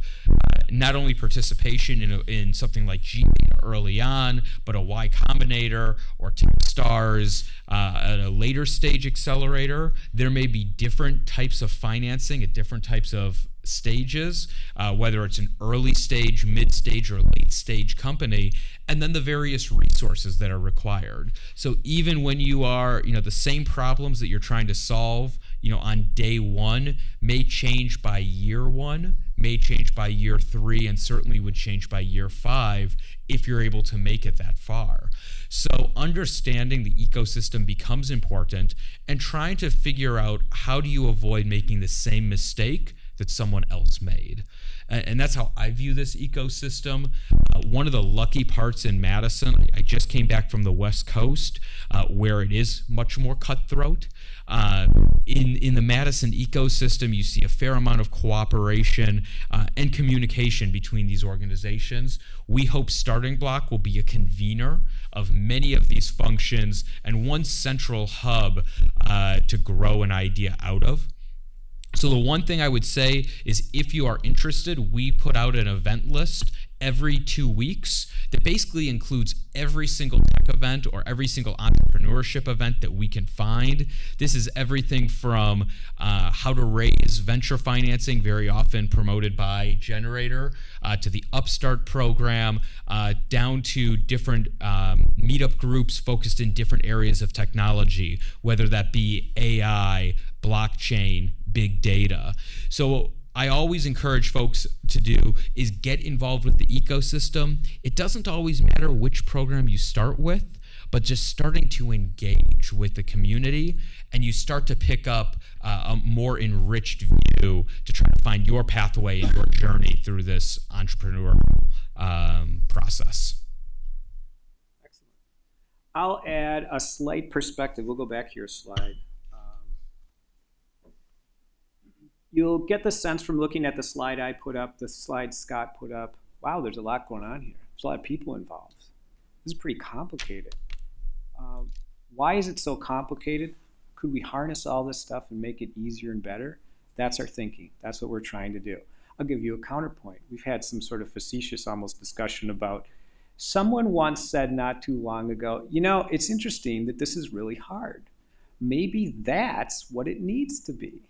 not only participation in something like G early on, but a Y Combinator or Techstars at a later stage accelerator. There may be different types of financing at different types of stages, whether it's an early stage, mid stage, or late stage company, and then the various resources that are required. So even when you are, the same problems that you're trying to solve, on day one may change by year one, may change by year 3, and certainly would change by year 5 if you're able to make it that far. So understanding the ecosystem becomes important, and trying to figure out how do you avoid making the same mistake that someone else made. And that's how I view this ecosystem. One of the lucky parts in Madison, I just came back from the West Coast, where it is much more cutthroat. In the Madison ecosystem, you see a fair amount of cooperation and communication between these organizations. We hope StartingBlock will be a convener of many of these functions and one central hub to grow an idea out of. So the one thing I would say is if you are interested, we put out an event list every 2 weeks that basically includes every single tech event or every single entrepreneurship event that we can find. This is everything from how to raise venture financing, very often promoted by Generator, to the Upstart program, down to different meetup groups focused in different areas of technology, whether that be AI, blockchain, big data. So I always encourage folks to do is get involved with the ecosystem. It doesn't always matter which program you start with, but just starting to engage with the community, and you start to pick up a more enriched view to try to find your pathway and your journey through this entrepreneurial process. Excellent. I'll add a slight perspective. We'll go back here a slide. You'll get the sense from looking at the slide I put up, the slide Scott put up. Wow, there's a lot going on here. There's a lot of people involved. This is pretty complicated. Why is it so complicated? Could we harness all this stuff and make it easier and better? That's our thinking. That's what we're trying to do. I'll give you a counterpoint. We've had some sort of facetious almost discussion about, someone once said not too long ago, you know, it's interesting that this is really hard. Maybe that's what it needs to be.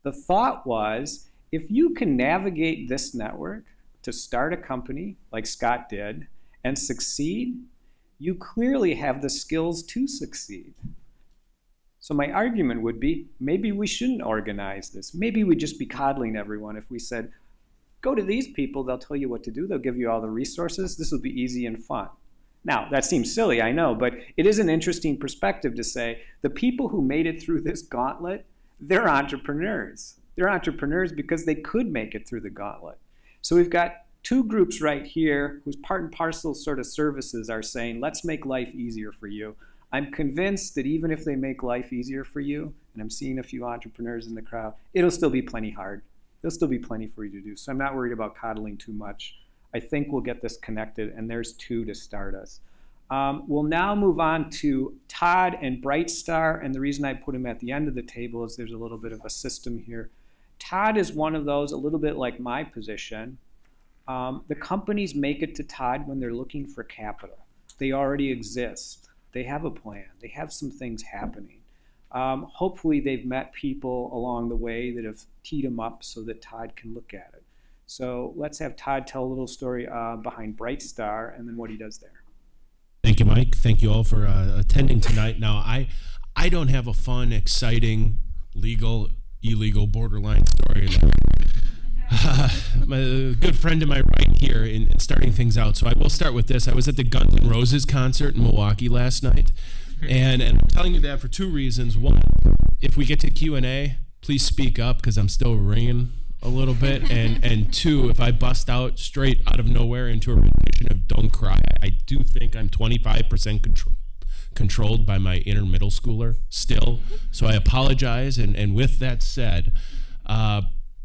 The thought was, if you can navigate this network to start a company like Scott did and succeed, you clearly have the skills to succeed. So my argument would be, maybe we shouldn't organize this. Maybe we'd just be coddling everyone if we said, go to these people, they'll tell you what to do, they'll give you all the resources, this will be easy and fun. Now, that seems silly, I know, but it is an interesting perspective to say, the people who made it through this gauntlet, they're entrepreneurs. They're entrepreneurs because they could make it through the gauntlet. So we've got two groups right here whose part and parcel sort of services are saying, let's make life easier for you. I'm convinced that even if they make life easier for you, and I'm seeing a few entrepreneurs in the crowd, it'll still be plenty hard. There'll still be plenty for you to do. So I'm not worried about coddling too much. I think we'll get this connected, and there's two to start us. We'll now move on to Todd and BrightStar, and the reason I put him at the end of the table is there's a little bit of a system here. Todd is one of those, a little bit like my position. The companies make it to Todd when they're looking for capital. They already exist. They have a plan. They have some things happening. Hopefully they've met people along the way that have teed them up so that Todd can look at it. So let's have Todd tell a little story behind BrightStar and then what he does there. Thank you, Mike. Thank you all for attending tonight. Now, I don't have a fun, exciting, legal, illegal, borderline story. My good friend to my right here in starting things out. So I will start with this. I was at the Guns N' Roses concert in Milwaukee last night. And I'm telling you that for two reasons. One, if we get to Q&A, please speak up because I'm still ringing a little bit. And two, if I bust out straight out of nowhere into a rendition of Don't Cry, I do think I'm 25% controlled by my inner middle schooler still. So I apologize. And with that said,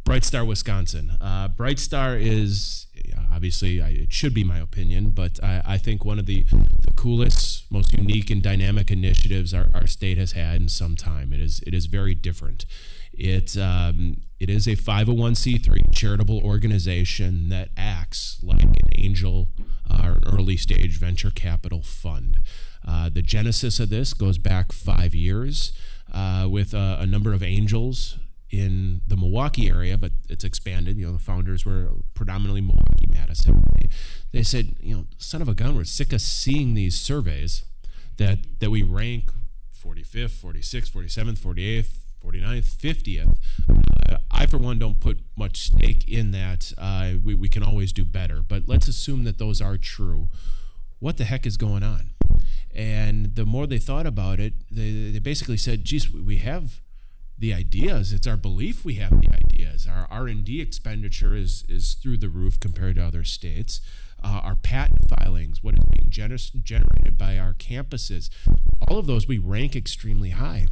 BrightStar Wisconsin. BrightStar is, obviously, it should be my opinion, but I think one of the coolest, most unique and dynamic initiatives our state has had in some time. It is very different. It is a 501c3 charitable organization that acts like an angel or an early stage venture capital fund. The genesis of this goes back 5 years with a number of angels in the Milwaukee area, but it's expanded. You know, the founders were predominantly Milwaukee-Madison. They said, you know, son of a gun, we're sick of seeing these surveys that we rank 45th, 46th, 47th, 48th, 49th, 50th. I, for one, don't put much stake in that. We can always do better, but let's assume that those are true. What the heck is going on? And the more they thought about it, they basically said, geez, we have the ideas. It's our belief we have the ideas. Our R&D expenditure is through the roof compared to other states. Our patent filings, what is being generated by our campuses, all of those we rank extremely high.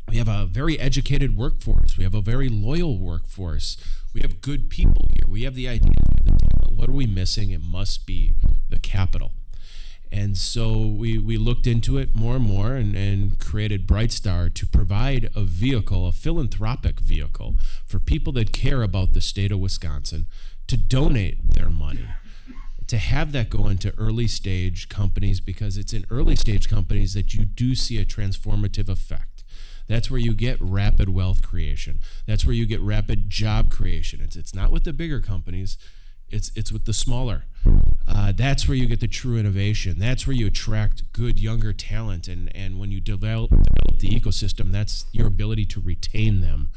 We have a very educated workforce. We have a very loyal workforce. We have good people here. We have the idea. What are we missing? It must be the capital. And so we looked into it more and more and created BrightStar to provide a vehicle, a philanthropic vehicle for people that care about the state of Wisconsin to donate their money, to have that go into early stage companies, because it's in early stage companies that you do see a transformative effect. That's where you get rapid wealth creation. That's where you get rapid job creation. It's not with the bigger companies. It's with the smaller. That's where you get the true innovation. That's where you attract good younger talent. And when you develop the ecosystem, that's your ability to retain them.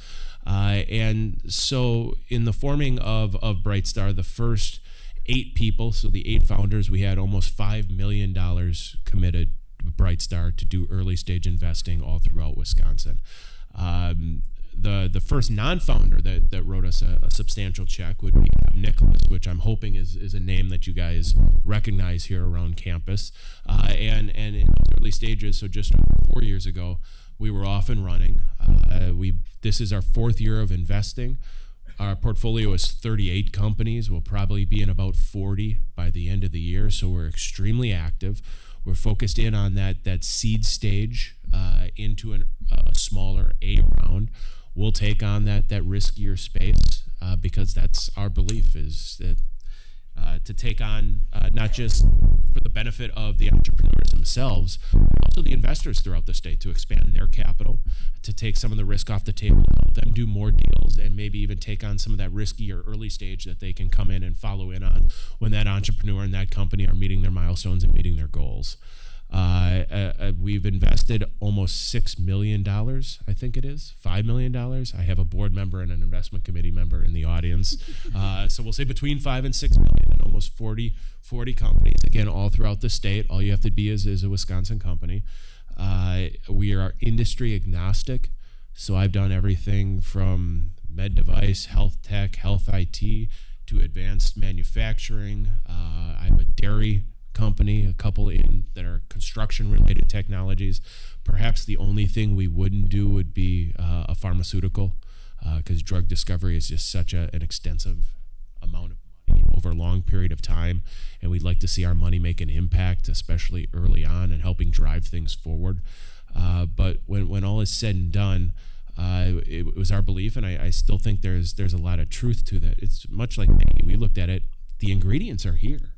And so in the forming of BrightStar, the first 8 people, so the 8 founders, we had almost $5 million committed to BrightStar to do early stage investing all throughout Wisconsin. the first non-founder that wrote us a substantial check would be Nicholas, which I'm hoping is a name that you guys recognize here around campus. And in those early stages, so just 4 years ago, we were off and running. This is our 4th year of investing. Our portfolio is 38 companies. We'll probably be in about 40 by the end of the year, so we're extremely active. We're focused in on that seed stage into a smaller A round. We'll take on that riskier space because that's our belief, is that to take on not just for the benefit of the entrepreneurs themselves, but also the investors throughout the state, to expand their capital, to take some of the risk off the table, help them do more deals, and maybe even take on some of that riskier early stage that they can come in and follow in on when that entrepreneur and that company are meeting their milestones and meeting their goals. We've invested almost $6 million, I think it is, $5 million. I have a board member and an investment committee member in the audience. So we'll say between 5 and 6 million in almost 40 companies, again, all throughout the state. All you have to be is a Wisconsin company. We are industry agnostic. So I've done everything from med device, health tech, health IT, to advanced manufacturing. I have a dairy company, a couple that are construction-related technologies. Perhaps the only thing we wouldn't do would be a pharmaceutical, because drug discovery is just such an extensive amount of money over a long period of time, and we'd like to see our money make an impact, especially early on, and helping drive things forward. But when all is said and done, it was our belief, and I still think there's a lot of truth to that. It's much like Maggie. We looked at it. The ingredients are here.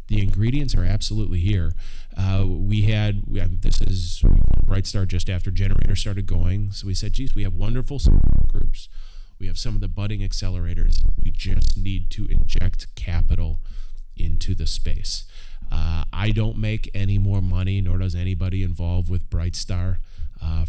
The ingredients are absolutely here. This is BrightStar just after Generator started going. So we said, geez, we have wonderful support groups. We have some of the budding accelerators. We just need to inject capital into the space. I don't make any more money, nor does anybody involved with BrightStar. I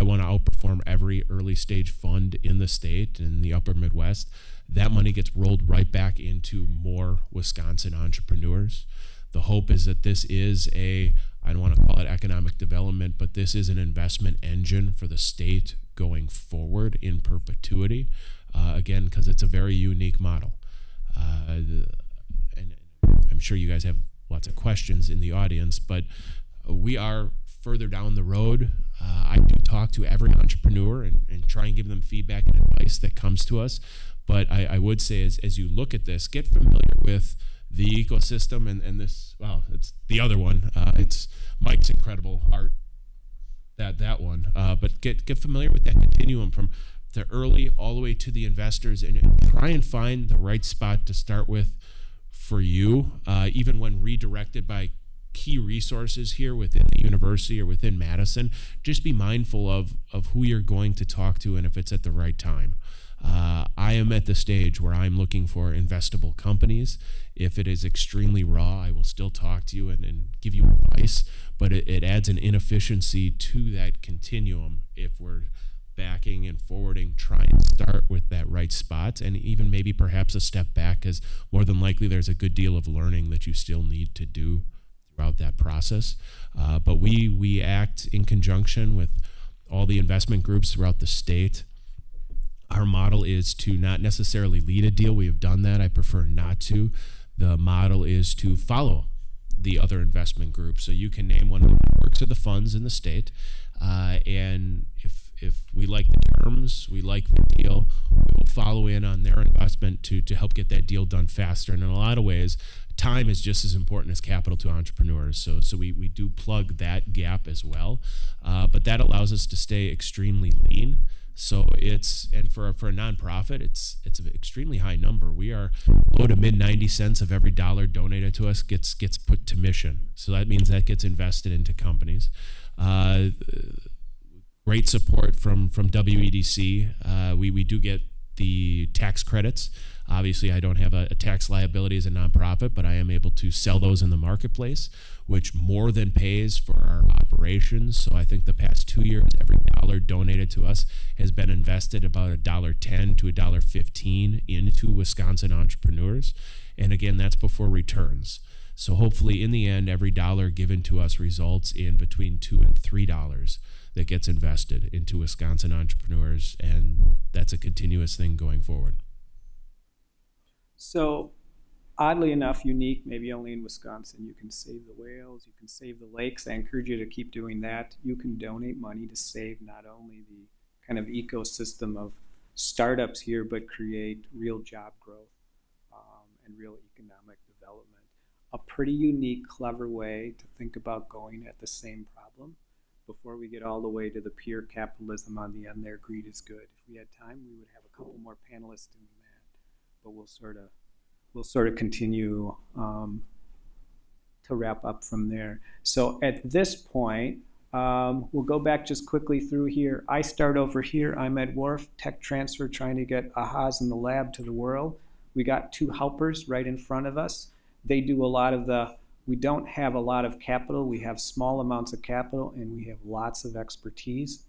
want to outperform every early stage fund in the state and in the upper Midwest. That money gets rolled right back into more Wisconsin entrepreneurs. The hope is that this is I don't want to call it economic development, but this is an investment engine for the state going forward in perpetuity, again, because it's a very unique model. And I'm sure you guys have lots of questions in the audience, but we are further down the road. I do talk to every entrepreneur and try and give them feedback and advice that comes to us. But I would say as you look at this, get familiar with the ecosystem and this, it's the other one. It's Mike's incredible art, that one. But get familiar with that continuum from the early all the way to the investors, and try and find the right spot to start with for you, even when redirected by key resources here within the university or within Madison. Just be mindful of who you're going to talk to and if it's at the right time. I am at the stage where I'm looking for investable companies. If it is extremely raw, I will still talk to you and give you advice, but it adds an inefficiency to that continuum if we're backing and forwarding. Try and start with that right spot, and even maybe perhaps a step back, because more than likely there's a good deal of learning that you still need to do throughout that process. But we act in conjunction with all the investment groups throughout the state. Our model is to not necessarily lead a deal. We have done that. I prefer not to. The model is to follow the other investment groups. So you can name one of the networks of the funds in the state, and if we like the terms, we like the deal, we will follow in on their investment to help get that deal done faster. And in a lot of ways, time is just as important as capital to entrepreneurs. So we do plug that gap as well. But that allows us to stay extremely lean. So for a nonprofit, it's an extremely high number. We are low to mid 90 cents of every dollar donated to us gets put to mission. So that means that gets invested into companies. Great support from WEDC. We do get the tax credits. Obviously, I don't have a tax liability as a nonprofit, but I am able to sell those in the marketplace, which more than pays for our operations. So I think the past 2 years, every dollar donated to us has been invested about $1.10 to $1.15 into Wisconsin entrepreneurs. And again, that's before returns. So hopefully in the end, every dollar given to us results in between $2 and $3 that gets invested into Wisconsin entrepreneurs, and that's a continuous thing going forward. So oddly enough, unique, maybe only in Wisconsin, you can save the whales, you can save the lakes. I encourage you to keep doing that. You can donate money to save not only the kind of ecosystem of startups here, but create real job growth and real economic development. A pretty unique, clever way to think about going at the same problem before we get all the way to the pure capitalism on the end there. Greed is good. If we had time, we would have a couple more panelists doing that, but we'll sort of continue to wrap up from there. So at this point, we'll go back just quickly through here. I start over here. I'm at WARF, tech transfer, trying to get ahas in the lab to the world. We got two helpers right in front of us. They do a lot of we don't have a lot of capital. We have small amounts of capital, and we have lots of expertise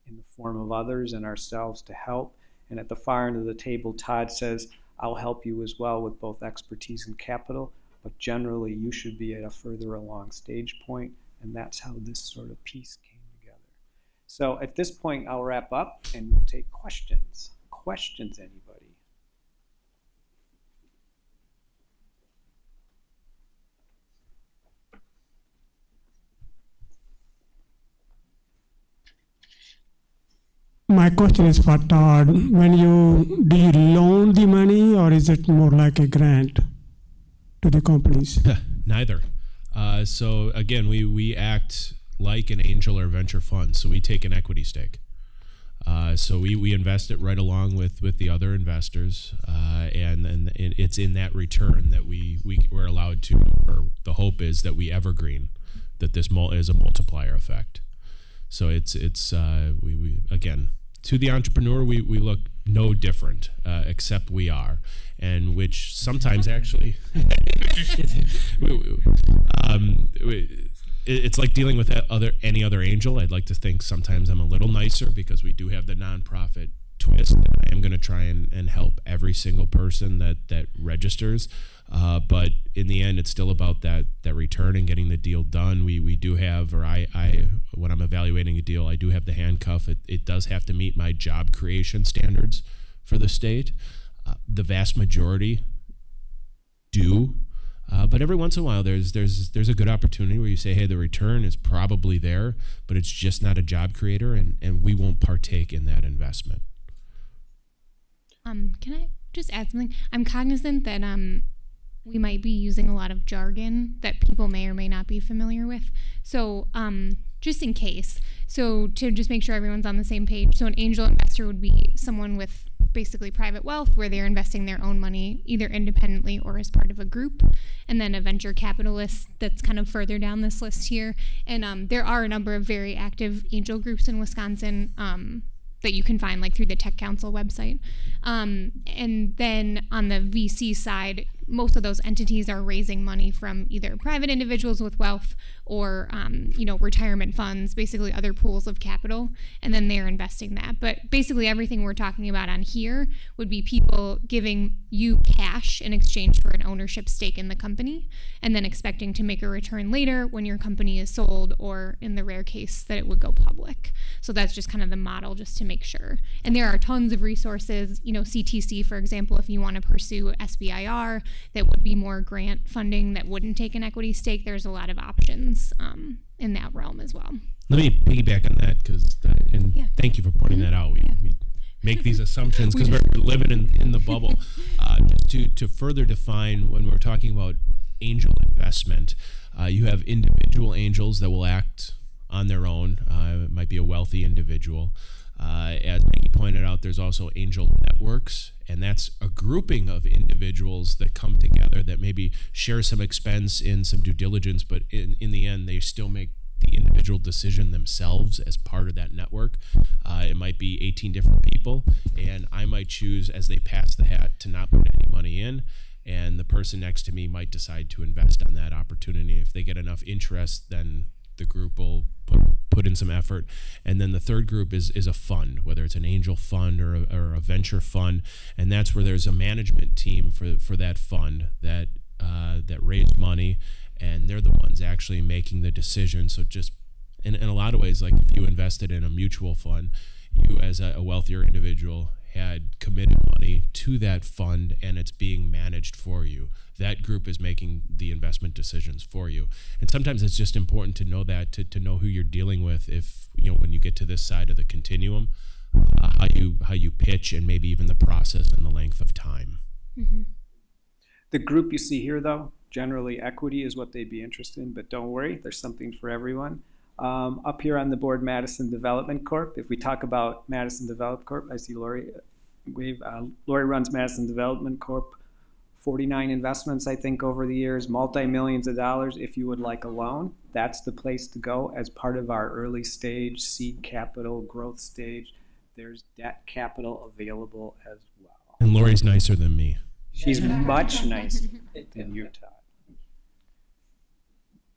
in the form of others and ourselves to help. And at the far end of the table, Todd says, I'll help you as well with both expertise and capital, but generally you should be at a further along stage point, and that's how this sort of piece came together. So at this point, I'll wrap up and we'll take questions. Questions, anybody? My question is for Todd. Do you loan the money, or is it more like a grant to the companies? Neither. So again, we act like an angel or venture fund. So we take an equity stake. So we invest it right along with the other investors, and it's in that return that we're allowed to, or the hope is that we evergreen, that this is a multiplier effect. So it's we again, to the entrepreneur, we look no different, except we are, and which sometimes actually it's like dealing with any other angel. I'd like to think sometimes I'm a little nicer because we do have the nonprofit twist. I am going to try and help every single person that registers, but in the end, it's still about that return and getting the deal done. We do have, or I when I'm evaluating a deal, I do have the handcuff. It does have to meet my job creation standards for the state. The vast majority do. But every once in a while, there's a good opportunity where you say, hey, the return is probably there, but it's just not a job creator, and we won't partake in that investment. Can I just add something? I'm cognizant that we might be using a lot of jargon that people may or may not be familiar with. So just in case, so to just make sure everyone's on the same page, so an angel investor would be someone with basically private wealth where they're investing their own money either independently or as part of a group. And then a venture capitalist that's kind of further down this list here. And there are a number of very active angel groups in Wisconsin that you can find like through the Tech Council website. And then on the VC side, most of those entities are raising money from either private individuals with wealth or retirement funds, basically other pools of capital, and then they're investing that. But basically everything we're talking about on here would be people giving you cash in exchange for an ownership stake in the company, and then expecting to make a return later when your company is sold, or in the rare case that it would go public. So that's just kind of the model, just to make sure. And there are tons of resources, CTC, for example, if you want to pursue SBIR, that would be more grant funding that wouldn't take an equity stake. There's a lot of options in that realm as well. Let me piggyback on that, thank you for pointing that out. We make these assumptions because we're living in the bubble. Just to further define, when we're talking about angel investment, you have individual angels that will act on their own. It might be a wealthy individual. As Maggie pointed out, there's also angel networks, and that's a grouping of individuals that come together that maybe share some expense in some due diligence, but in the end, they still make the individual decision themselves as part of that network. It might be 18 different people, and I might choose, as they pass the hat, to not put any money in, and the person next to me might decide to invest on that opportunity. If they get enough interest, then the group will put in some effort. And then the third group is a fund, whether it's an angel fund or a venture fund, and that's where there's a management team for that fund that raise money, and they're the ones actually making the decision. So just in a lot of ways, like if you invested in a mutual fund, you as a wealthier individual had committed money to that fund, and it's being managed for you. That group is making the investment decisions for you. And sometimes it's just important to know that, to know who you're dealing with, if, you know, when you get to this side of the continuum, how you pitch, and maybe even the process and the length of time. Mm-hmm. The group you see here, though, generally equity is what they'd be interested in, but don't worry, there's something for everyone. Up here on the board, Madison Development Corp. If we talk about Madison Development Corp, I see Lori. Lori runs Madison Development Corp. 49 investments, I think, over the years, multi-millions of dollars. If you would like a loan, that's the place to go as part of our early stage, seed capital, growth stage. There's debt capital available as well. And Lori's nicer than me. She's much nicer than you, Todd.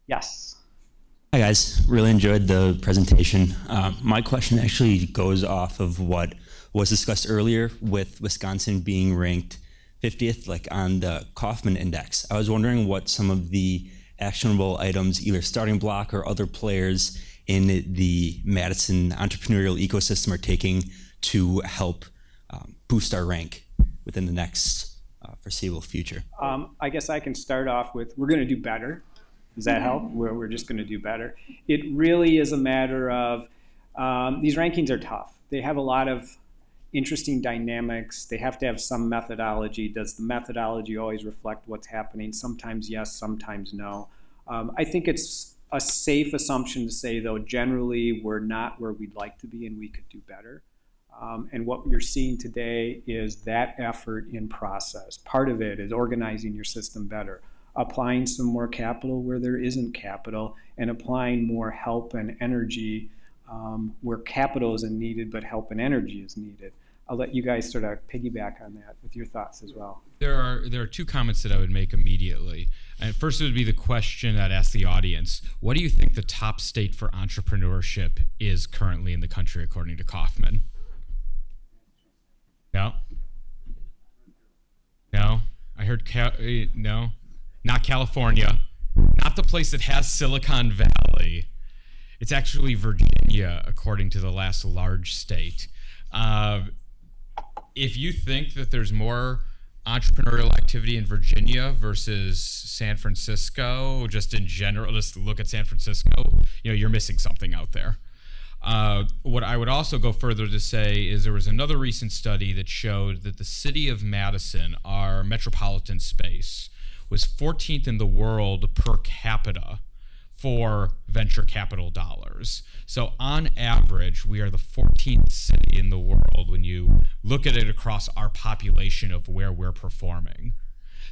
Yes. Hi guys, really enjoyed the presentation. My question actually goes off of what was discussed earlier with Wisconsin being ranked 50th, like on the Kauffman Index. I was wondering what some of the actionable items, either StartingBlock or other players in the Madison entrepreneurial ecosystem are taking to help boost our rank within the next foreseeable future. I guess I can start off with, we're going to do better. Does that help? We're just going to do better. It really is a matter of, these rankings are tough. They have a lot of interesting dynamics. They have to have some methodology. Does the methodology always reflect what's happening? Sometimes yes, sometimes no. I think it's a safe assumption to say, though, generally we're not where we'd like to be and we could do better. And what you're seeing today is that effort in process. Part of it is organizing your system better, applying some more capital where there isn't capital, and applying more help and energy where capital isn't needed, but help and energy is needed. I'll let you guys sort of piggyback on that with your thoughts as well. There are two comments that I would make immediately. And first, it would be the question I'd ask the audience. What do you think the top state for entrepreneurship is currently in the country, according to Kauffman? No? No? I heard, no? Not California. Not the place that has Silicon Valley. It's actually Virginia, according to the last large state. If you think that there's more entrepreneurial activity in Virginia versus San Francisco, just in general, just look at San Francisco, you know, you're missing something out there. What I would also go further to say is there was another recent study that showed that the city of Madison, our metropolitan space, was 14th in the world per capita for venture capital dollars. So on average, we are the 14th city in the world when you look at it across our population of where we're performing.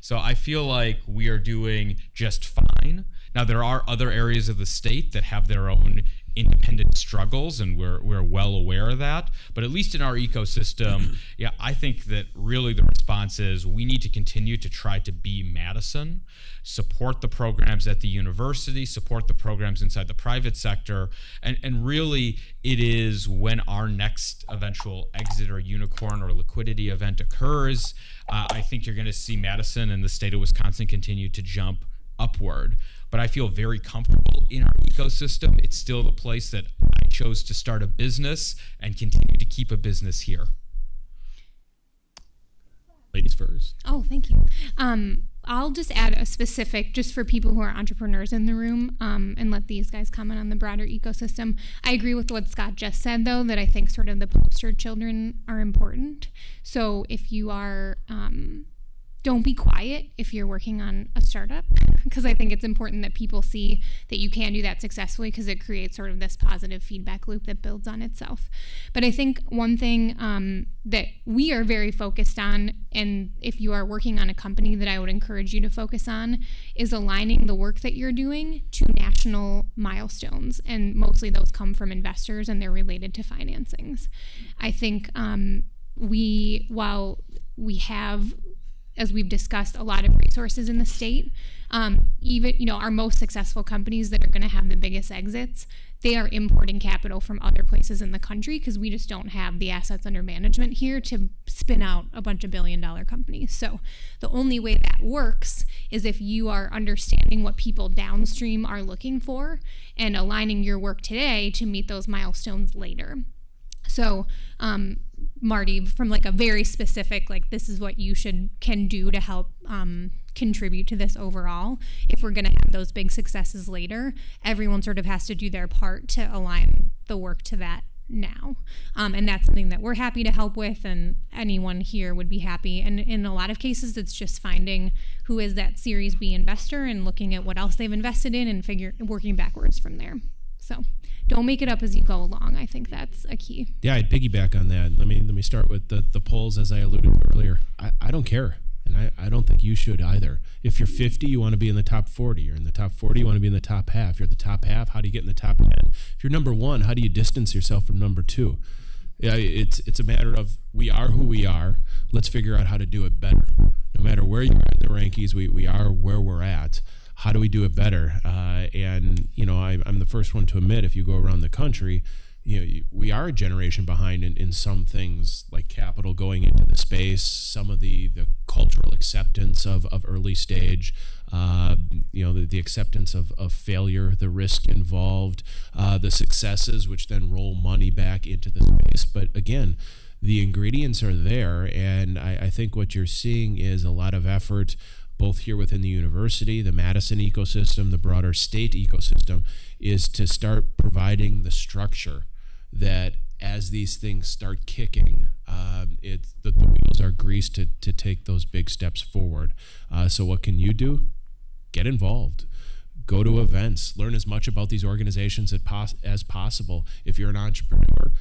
So I feel like we are doing just fine. Now, there are other areas of the state that have their own independent struggles, and we're well aware of that. But at least in our ecosystem, yeah, I think that really the response is we need to continue to try to be Madison, support the programs at the university, support the programs inside the private sector, and really it is when our next eventual exit or unicorn or liquidity event occurs, I think you're going to see Madison and the state of Wisconsin continue to jump upward. But I feel very comfortable in our ecosystem. It's still the place that I chose to start a business and continue to keep a business here. Ladies first. Oh, thank you. I'll just add a specific, just for people who are entrepreneurs in the room, and let these guys comment on the broader ecosystem. I agree with what Scott just said, though, that I think sort of the poster children are important. So if you are, don't be quiet if you're working on a startup, because I think it's important that people see that you can do that successfully, because it creates sort of this positive feedback loop that builds on itself. But I think one thing that we are very focused on, and if you are working on a company that I would encourage you to focus on, is aligning the work that you're doing to national milestones. And mostly those come from investors and they're related to financings. I think while we have, as we've discussed, a lot of resources in the state, even, our most successful companies that are going to have the biggest exits, they are importing capital from other places in the country because we just don't have the assets under management here to spin out a bunch of billion-dollar companies. So the only way that works is if you are understanding what people downstream are looking for and aligning your work today to meet those milestones later. So, Marty, from like a very specific, like this is what you can do to help contribute to this overall. If we're going to have those big successes later, everyone sort of has to do their part to align the work to that now. And that's something that we're happy to help with, and anyone here would be happy. And in a lot of cases, it's just finding who is that Series B investor and looking at what else they've invested in and working backwards from there. So don't make it up as you go along. I think that's a key. Yeah, I'd piggyback on that. Let me start with the polls, as I alluded to earlier. I don't care, and I don't think you should either. If you're 50, you want to be in the top 40. You're in the top 40, you want to be in the top half. You're the top half, how do you get in the top 10? If you're number 1, how do you distance yourself from number 2? Yeah, it's a matter of we are who we are. Let's figure out how to do it better. No matter where you are in the rankings, we are where we're at. How do we do it better? And I'm the first one to admit, if you go around the country, we are a generation behind in some things, like capital going into the space, some of the cultural acceptance of early stage, the acceptance of failure, the risk involved, the successes, which then roll money back into the space. But again, the ingredients are there, and I think what you're seeing is a lot of effort, both here within the university, the Madison ecosystem, the broader state ecosystem, is to start providing the structure that as these things start kicking, the wheels are greased to take those big steps forward. So what can you do? Get involved. Go to events. Learn as much about these organizations as possible. If you're an entrepreneur,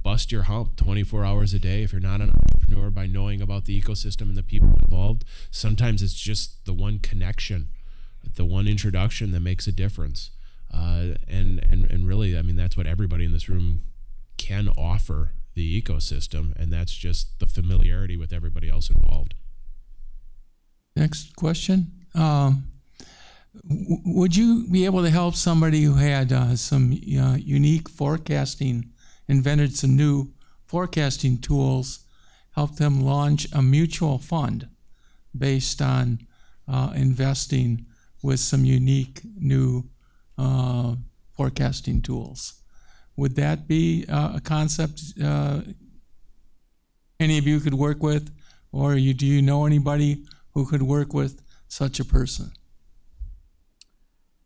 bust your hump 24 hours a day. If you're not an entrepreneur, by knowing about the ecosystem and the people involved, sometimes it's just the one connection, the one introduction that makes a difference. And really, I mean, that's what everybody in this room can offer the ecosystem, and that's just the familiarity with everybody else involved. Next question. Would you be able to help somebody who had some unique forecasting, invented some new forecasting tools, help them launch a mutual fund based on investing with some unique new forecasting tools? Would that be a concept any of you could work with, or do you know anybody who could work with such a person?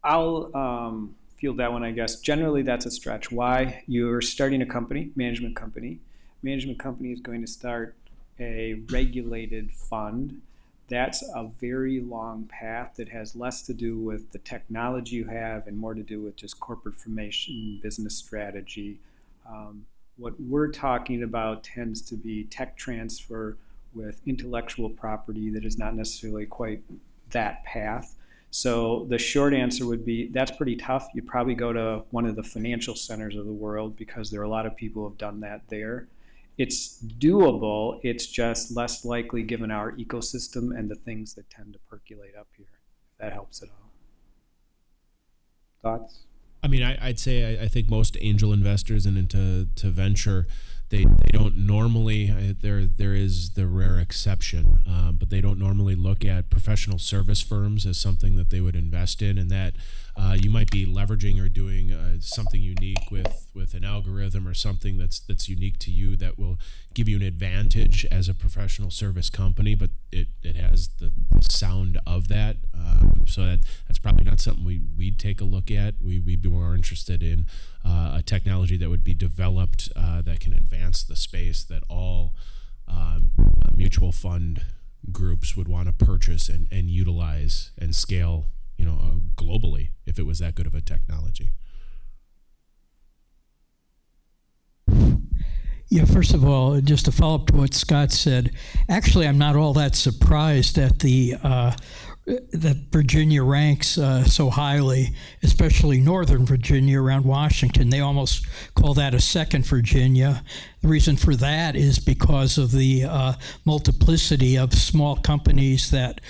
I'll field that one, I guess. Generally, that's a stretch. Why? You're starting a company, management company. Management company is going to start a regulated fund. That's a very long path that has less to do with the technology you have and more to do with just corporate formation, business strategy. What we're talking about tends to be tech transfer with intellectual property that is not necessarily quite that path. So the short answer would be that's pretty tough. You'd probably go to one of the financial centers of the world because there are a lot of people who have done that there. It's doable. It's just less likely given our ecosystem and the things that tend to percolate up here, if that helps at all. Thoughts? I mean, I'd say I think most angel investors and into venture, they don't normally, there is the rare exception, but they don't normally look at professional service firms as something that they would invest in, and that you might be leveraging or doing something unique with an algorithm or something that's unique to you that will give you an advantage as a professional service company, but it has the sound of that. So that's probably not something we'd take a look at. We'd be more interested in a technology that would be developed that can advance the space that all mutual fund groups would want to purchase and utilize and scale, globally, if it was that good of a technology. Yeah, first of all, just to follow up to what Scott said, actually, I'm not all that surprised that that Virginia ranks so highly, especially Northern Virginia around Washington. They almost call that a second Virginia. The reason for that is because of the multiplicity of small companies that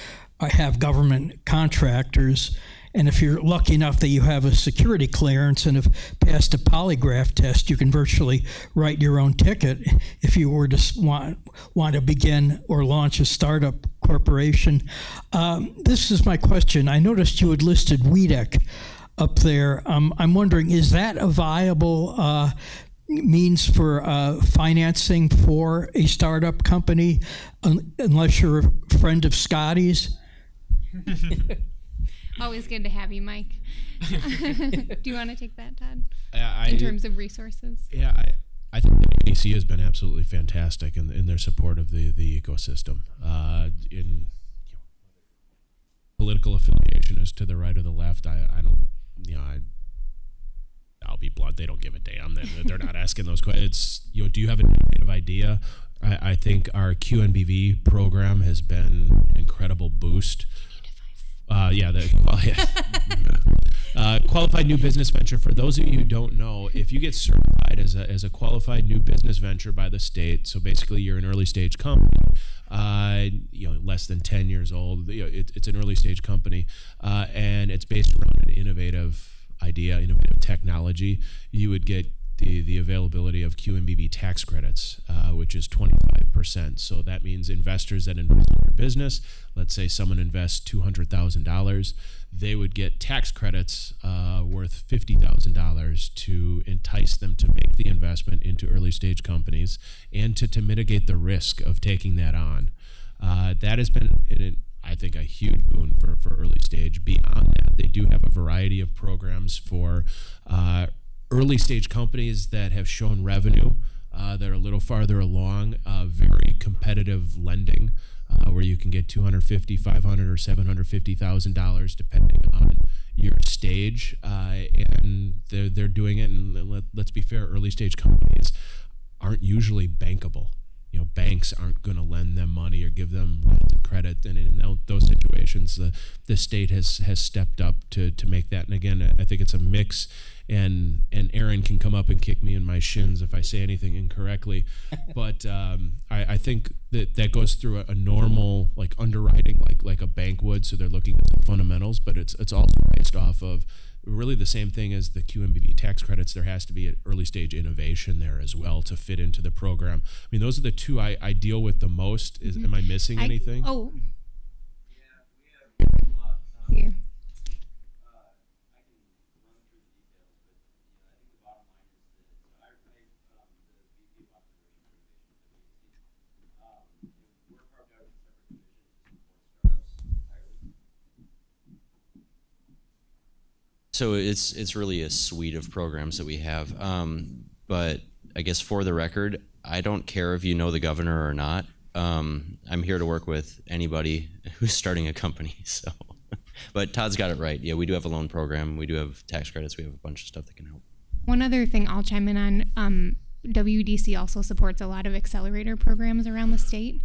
have government contractors, And if you're lucky enough that you have a security clearance and have passed a polygraph test, you can virtually write your own ticket if you were to want to begin or launch a startup corporation. This is my question. I noticed you had listed WEDEC up there. I'm wondering, is that a viable means for financing for a startup company, unless you're a friend of Scotty's? Always good to have you, Mike. Do you want to take that, Todd? In terms of resources? Yeah, I think AC has been absolutely fantastic in their support of the ecosystem. In political affiliation as to the right or the left, I'll be blunt, they don't give a damn. They're not asking those questions. Do you have an innovative idea? I think our QNBV program has been an incredible boost. Qualified new business venture. For those of you who don't know, if you get certified as a qualified new business venture by the state, so basically you're an early stage company, less than 10 years old. It's an early stage company, and it's based around an innovative idea, innovative technology. You would get the availability of QMBB tax credits, which is 25%. So that means investors that invest in your business, let's say someone invests $200,000, they would get tax credits worth $50,000 to entice them to make the investment into early stage companies and to mitigate the risk of taking that on. That has been I think a huge boon for early stage. Beyond that, they do have a variety of programs for early stage companies that have shown revenue that are a little farther along, very competitive lending where you can get $250,000, $500,000, or $750,000 depending on your stage, and they're doing it. And let's be fair, early stage companies aren't usually bankable. Banks aren't going to lend them money or give them lines of credit, and in those situations, the state has stepped up to make that. And again, I think it's a mix. And Aaron can come up and kick me in my shins if I say anything incorrectly, but I think that goes through a normal underwriting like a bank would. So they're looking at some fundamentals, but it's also based off of really the same thing as the QMBV tax credits. There has to be an early stage innovation there as well to fit into the program. I mean, those are the two I deal with the most. Am I missing anything? Oh. Yeah. So it's really a suite of programs that we have. But I guess for the record, I don't care if you know the governor or not. I'm here to work with anybody who's starting a company. So, but Todd's got it right. Yeah, we do have a loan program. We do have tax credits. We have a bunch of stuff that can help. One other thing I'll chime in on, WDC also supports a lot of accelerator programs around the state.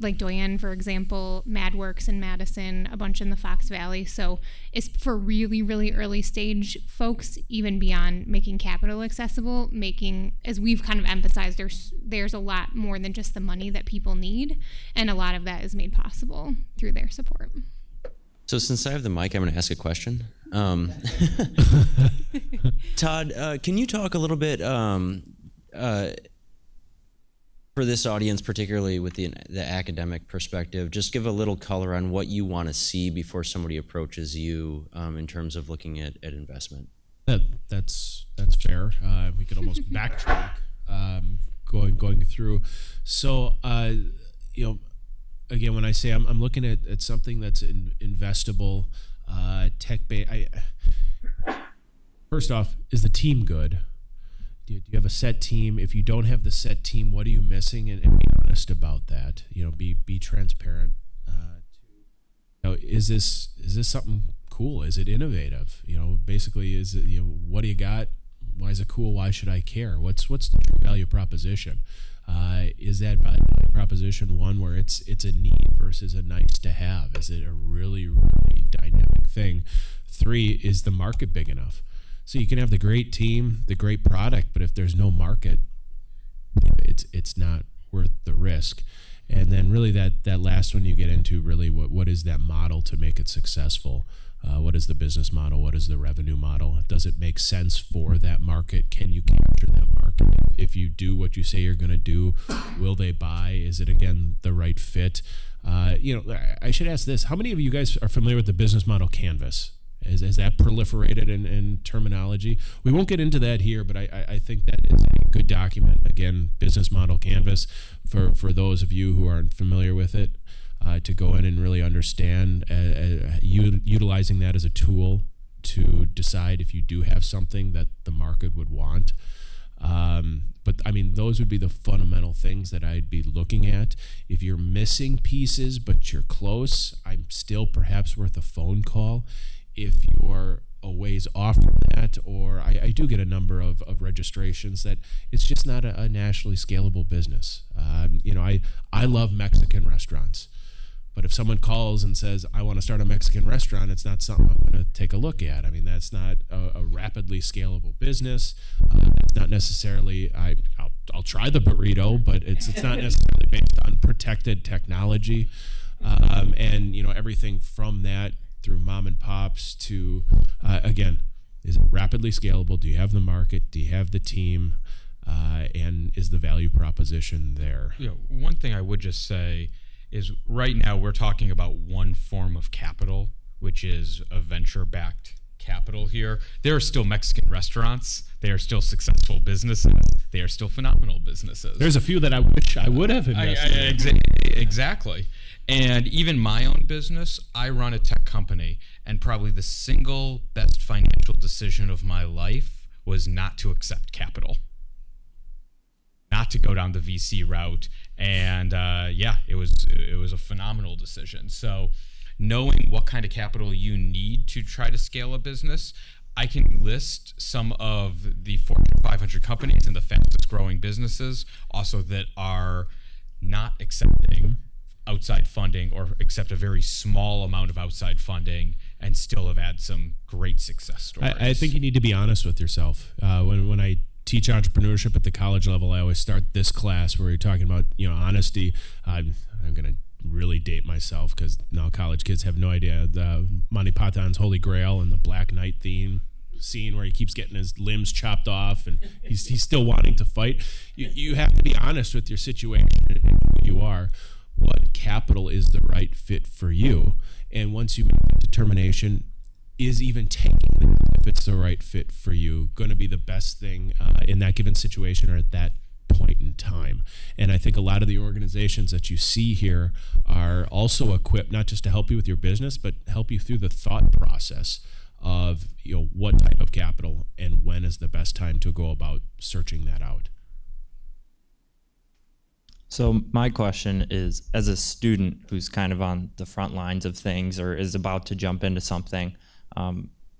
Like Doyen, for example, MadWorks in Madison, a bunch in the Fox Valley. So it's for really, really early stage folks, even beyond making capital accessible, as we've kind of emphasized, there's a lot more than just the money that people need. And a lot of that is made possible through their support. So since I have the mic, I'm going to ask a question. Todd, can you talk a little bit for this audience, particularly with the academic perspective, just give a little color on what you want to see before somebody approaches you in terms of looking at investment? That's fair. We could almost backtrack going through. So, again, when I say I'm looking at something that's investable, tech-based, first off, is the team good? Do you have a set team? If you don't have the set team, what are you missing? And be honest about that. Be transparent. Is this something cool? Is it innovative? Basically, is it, what do you got? Why is it cool? Why should I care? What's the true value proposition? Is that value proposition one where it's a need versus a nice to have? Is it a really, really dynamic thing? 3, is the market big enough? So you can have the great team, the great product, but if there's no market, it's not worth the risk. And then really that last one you get into really what is that model to make it successful? What is the business model? What is the revenue model? Does it make sense for that market? Can you capture that market? If you do what you say you're going to do, will they buy? Is it, again, the right fit? I should ask this. How many of you guys are familiar with the business model canvas? Is that proliferated in terminology? We won't get into that here, but I think that is a good document. Again, business model canvas for those of you who aren't familiar with it, to go in and really understand, utilizing that as a tool to decide if you do have something that the market would want. But I mean, those would be the fundamental things that I'd be looking at. If you're missing pieces, but you're close, I'm still perhaps worth a phone call. If you're a ways off from that, or I do get a number of registrations that it's just not a nationally scalable business. I love Mexican restaurants. But if someone calls and says, I want to start a Mexican restaurant, it's not something I'm going to take a look at. I mean, that's not a rapidly scalable business. It's not necessarily, I'll try the burrito, but it's not necessarily based on protected technology. And, everything from that through mom and pops to, again, is it rapidly scalable? Do you have the market? Do you have the team? And is the value proposition there? One thing I would just say is right now we're talking about one form of capital, which is a venture-backed capital here. There are still Mexican restaurants. They are still successful businesses. They are still phenomenal businesses. There's a few that I wish I would have invested in. Exactly. And even my own business, I run a tech company, and probably the single best financial decision of my life was not to accept capital, not to go down the VC route. And it was a phenomenal decision. So knowing what kind of capital you need to try to scale a business, I can list some of the Fortune 500 companies and the fastest growing businesses also that are not accepting outside funding, or accept a very small amount of outside funding, and still have had some great success stories. I think you need to be honest with yourself. When I teach entrepreneurship at the college level, I always start this class where you're talking about honesty. I'm going to really date myself because now college kids have no idea the Monty Python's Holy Grail and the Black Knight theme scene where he keeps getting his limbs chopped off and he's still wanting to fight. You have to be honest with your situation and who you are. What capital is the right fit for you? And once you make a determination, is even taking it, if it's the right fit for you, going to be the best thing in that given situation or at that point in time? And I think a lot of the organizations that you see here are also equipped not just to help you with your business, but help you through the thought process of what type of capital and when is the best time to go about searching that out. So my question is, as a student who's kind of on the front lines of things or is about to jump into something,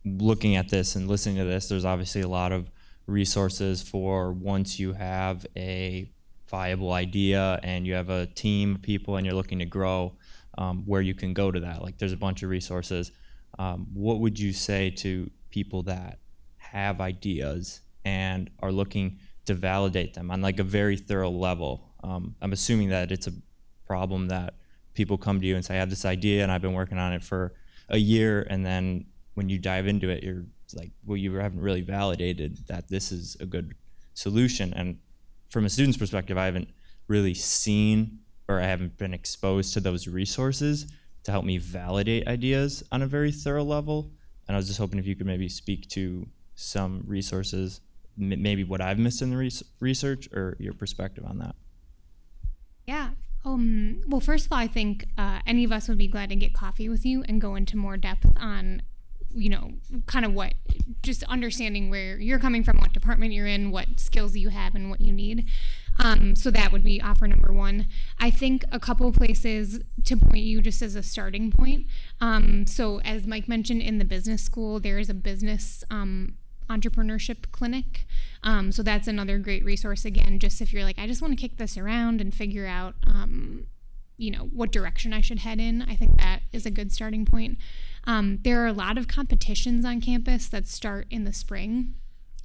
looking at this and listening to this, there's obviously a lot of resources for once you have a viable idea and you have a team of people and you're looking to grow, where you can go to that. Like there's a bunch of resources. What would you say to people that have ideas and are looking to validate them on like a very thorough level? I'm assuming that it's a problem that people come to you and say, I have this idea and I've been working on it for a year, and then when you dive into it, you're like, well, you haven't really validated that this is a good solution. And from a student's perspective, I haven't really seen, or I haven't been exposed to those resources to help me validate ideas on a very thorough level. And I was just hoping if you could maybe speak to some resources, maybe what I've missed in the research or your perspective on that. Yeah. Well, first of all, I think any of us would be glad to get coffee with you and go into more depth on, kind of just understanding where you're coming from, what department you're in, what skills you have, and what you need. So that would be offer number one. I think a couple places to point you just as a starting point. So as Mike mentioned, in the business school, there is a business entrepreneurship clinic. So that's another great resource, again, just if you're like, I just want to kick this around and figure out, what direction I should head in. I think that is a good starting point. There are a lot of competitions on campus that start in the spring.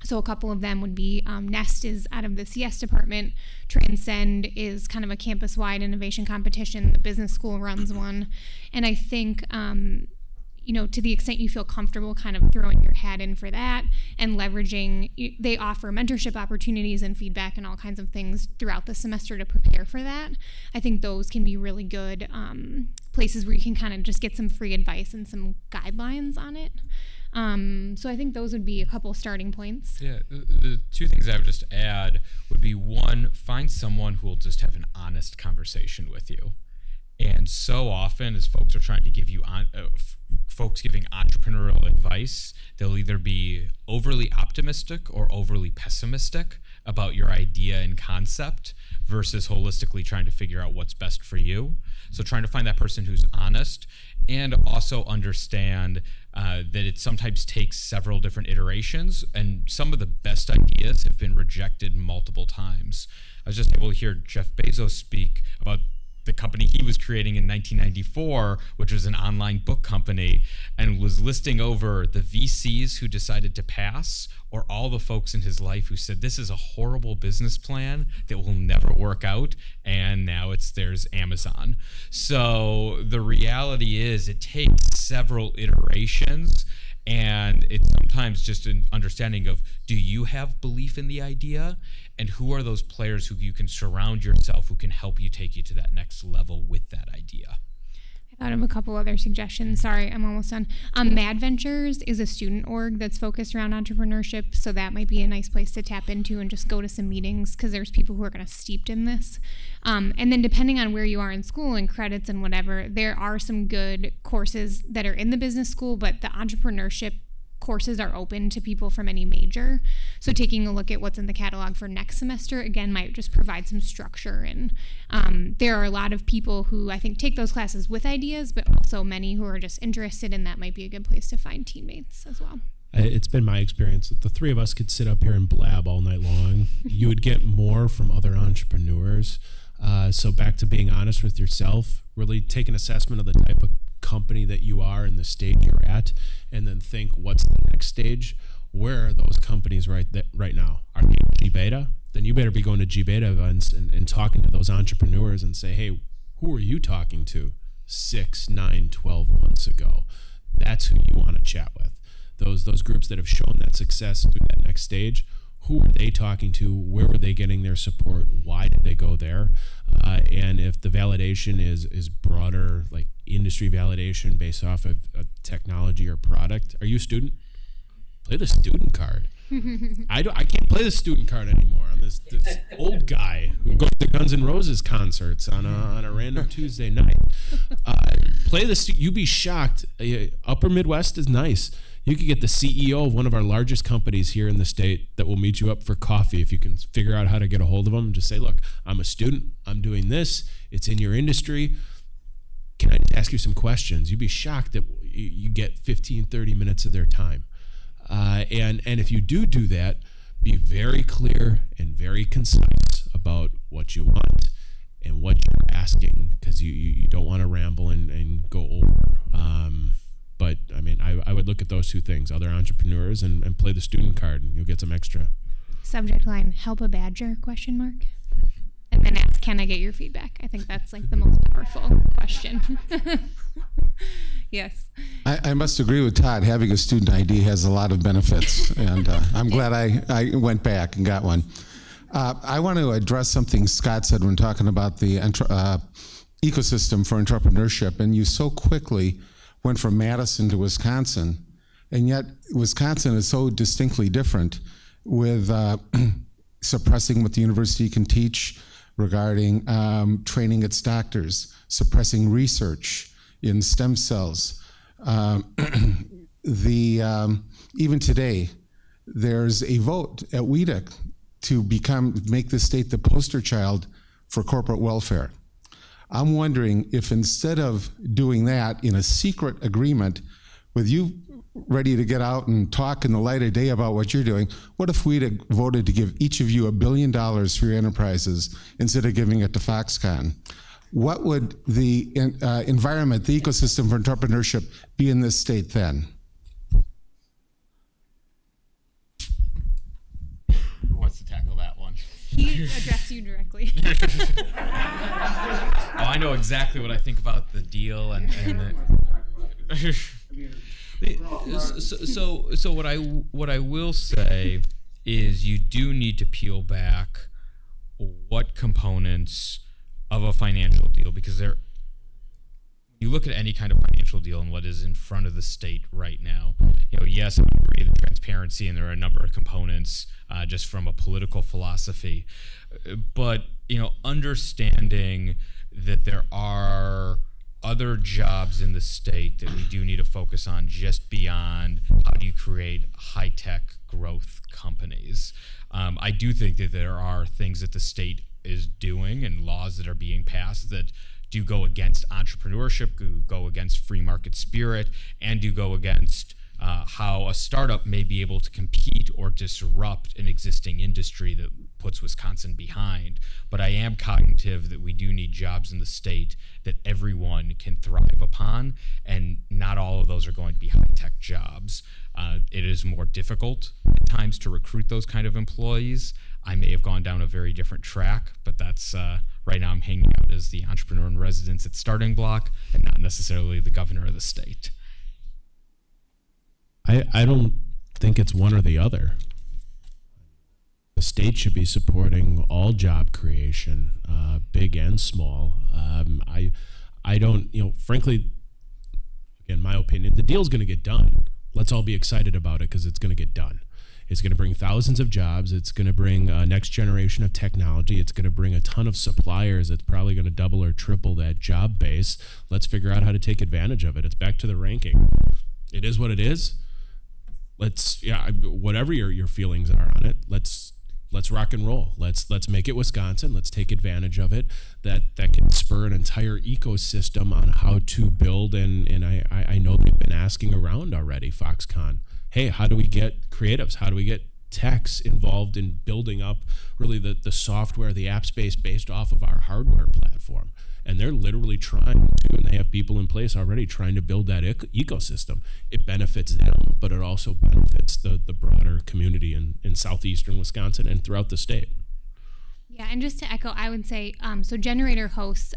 So a couple of them would be Nest is out of the CS department. Transcend is kind of a campus-wide innovation competition. The business school runs one. And I think, you know, to the extent you feel comfortable kind of throwing your hat in for that and leveraging, they offer mentorship opportunities and feedback and all kinds of things throughout the semester to prepare for that. I think those can be really good places where you can kind of just get some free advice and some guidelines on it. So I think those would be a couple starting points. Yeah, the two things I would just add would be, one, find someone who will just have an honest conversation with you. And so often, as folks are trying to give you folks giving entrepreneurial advice, they'll either be overly optimistic or overly pessimistic about your idea and concept versus holistically trying to figure out what's best for you. So trying to find that person who's honest, and also understand that it sometimes takes several different iterations, and some of the best ideas have been rejected multiple times. I was just able to hear Jeff Bezos speak about the company he was creating in 1994, which was an online book company, and was listing over the VCs who decided to pass, or all the folks in his life who said, this is a horrible business plan that will never work out, and now there's Amazon. So the reality is it takes several iterations, and it's sometimes just an understanding of, do you have belief in the idea? And who are those players who you can surround yourself, who can help you take you to that next level with that idea? I thought of a couple other suggestions. Sorry, I'm almost done. Mad Ventures is a student org that's focused around entrepreneurship, so that might be a nice place to tap into and just go to some meetings, because there's people who are kind of steeped in this. And then depending on where you are in school and credits and whatever, there are some good courses that are in the business school, but the entrepreneurship courses are open to people from any major. So taking a look at what's in the catalog for next semester, again, might just provide some structure. And there are a lot of people who I think take those classes with ideas, but also many who are just interested, and that might be a good place to find teammates as well. It's been my experience that the three of us could sit up here and blab all night long. You would get more from other entrepreneurs. So back to being honest with yourself, really take an assessment of the type of company that you are and the stage you're at, and then think, what's the next stage? Where are those companies right now? Are they in G-Beta? Then you better be going to G-Beta events and talking to those entrepreneurs and say, hey, who are you talking to 6, 9, 12 months ago? That's who you want to chat with. Those groups that have shown that success through that next stage, who are they talking to? Where were they getting their support? Why did they go there? And if the validation is broader, like industry validation based off of a technology or product, are you a student? Play the student card. I can't play the student card anymore. I'm this old guy who goes to Guns N' Roses concerts on a random Tuesday night. Play the you'd be shocked. Upper Midwest is nice. You could get the CEO of one of our largest companies here in the state that will meet you up for coffee if you can figure out how to get a hold of them. Just say, look, I'm a student. I'm doing this. It's in your industry. Can I just ask you some questions? You'd be shocked that you get 15, 30 minutes of their time. And if you do that, be very clear and very concise about what you want and what you're asking, because you don't want to ramble and go over. But I mean, I would look at those two things, other entrepreneurs and play the student card, and you'll get some extra. Subject line, help a badger, ? And then ask, can I get your feedback? I think that's like the most powerful question. Yes. I must agree with Todd. Having a student ID has a lot of benefits, and I'm glad I went back and got one. I want to address something Scott said when talking about the ecosystem for entrepreneurship, and you so quickly went from Madison to Wisconsin, and yet Wisconsin is so distinctly different, with suppressing what the university can teach regarding training its doctors, suppressing research in stem cells. Even today, there's a vote at WEDC to make the state the poster child for corporate welfare. I'm wondering if instead of doing that in a secret agreement with you ready to get out and talk in the light of day about what you're doing, what if we'd voted to give each of you $1 billion for your enterprises instead of giving it to Foxconn? What would the environment, the ecosystem for entrepreneurship be in this state then? address you directly. Oh, I know exactly what I think about the deal and so what I will say is you do need to peel back what components of a financial deal, because you look at any kind of financial deal and what is in front of the state right now. Yes, I agree the transparency, and there are a number of components just from a political philosophy, but understanding that there are other jobs in the state that we do need to focus on just beyond how do you create high-tech growth companies. I do think that there are things that the state is doing and laws that are being passed that do go against entrepreneurship, do go against free market spirit, and do go against how a startup may be able to compete or disrupt an existing industry that puts Wisconsin behind. But I am cognitive that we do need jobs in the state that everyone can thrive upon, and not all of those are going to be high-tech jobs. It is more difficult at times to recruit those kind of employees. I may have gone down a very different track, but that's right now I'm hanging out as the entrepreneur in residence at StartingBlock and not necessarily the governor of the state. I don't think it's one or the other. The state should be supporting all job creation, big and small. I don't, frankly, again, my opinion, the deal's going to get done. Let's all be excited about it because it's going to get done. It's going to bring thousands of jobs. It's going to bring a next generation of technology. It's going to bring a ton of suppliers. It's probably going to double or triple that job base. Let's figure out how to take advantage of it. It's back to the ranking. It is what it is. Whatever your feelings are on it, let's rock and roll. Let's make it Wisconsin. Let's take advantage of it. That can spur an entire ecosystem on how to build. And I know they've been asking around already, Foxconn. Hey, how do we get creatives? How do we get techs involved in building up really the software, the app space based off of our hardware platform? And they're literally trying to, and they have people in place already trying to build that ecosystem. It benefits them, but it also benefits the broader community in southeastern Wisconsin and throughout the state. Yeah, and just to echo, I would say, so Generator hosts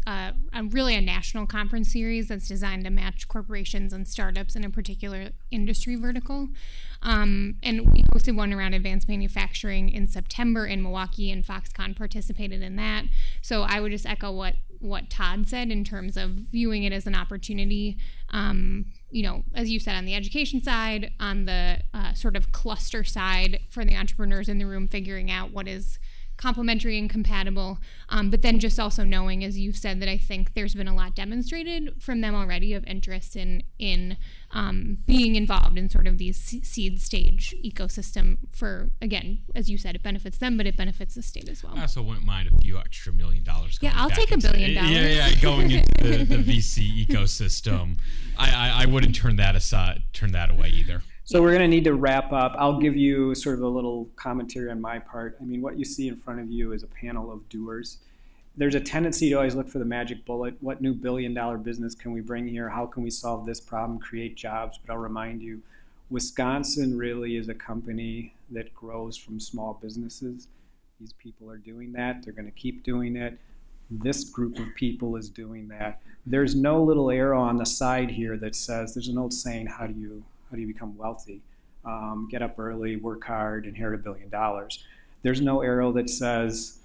really a national conference series that's designed to match corporations and startups in a particular industry vertical. And we hosted one around advanced manufacturing in September in Milwaukee, and Foxconn participated in that. So I would just echo what Todd said in terms of viewing it as an opportunity, as you said, on the education side, on the sort of cluster side for the entrepreneurs in the room, figuring out what is complementary and compatible, but then just also knowing, as you've said, that I think there's been a lot demonstrated from them already of interest in being involved in sort of these seed stage ecosystem for, again, as you said, it benefits them, but it benefits the state as well. I also wouldn't mind a few extra $1 million. Yeah, I'll take $1 billion. Yeah, going into the VC ecosystem. I wouldn't turn that away either. So we're going to need to wrap up. I'll give you sort of a little commentary on my part. I mean, what you see in front of you is a panel of doers. There's a tendency to always look for the magic bullet. What new $1 billion business can we bring here? How can we solve this problem, create jobs? But I'll remind you, Wisconsin really is a company that grows from small businesses. These people are doing that. They're going to keep doing it. This group of people is doing that. There's no little arrow on the side here that says, there's an old saying, how do you become wealthy? Get up early, work hard, inherit $1 billion. There's no arrow that says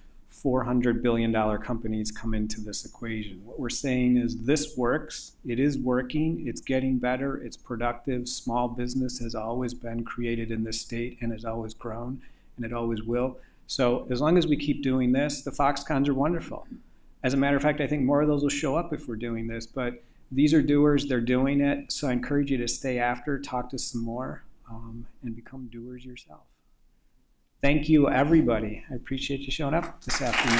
$400 billion companies come into this equation. What we're saying is this works, it is working, it's getting better, it's productive. Small business has always been created in this state and has always grown, and it always will. So as long as we keep doing this, the Foxconns are wonderful. As a matter of fact, I think more of those will show up if we're doing this, but these are doers, they're doing it, so I encourage you to stay after, talk to some more, and become doers yourself. Thank you, everybody. I appreciate you showing up this afternoon.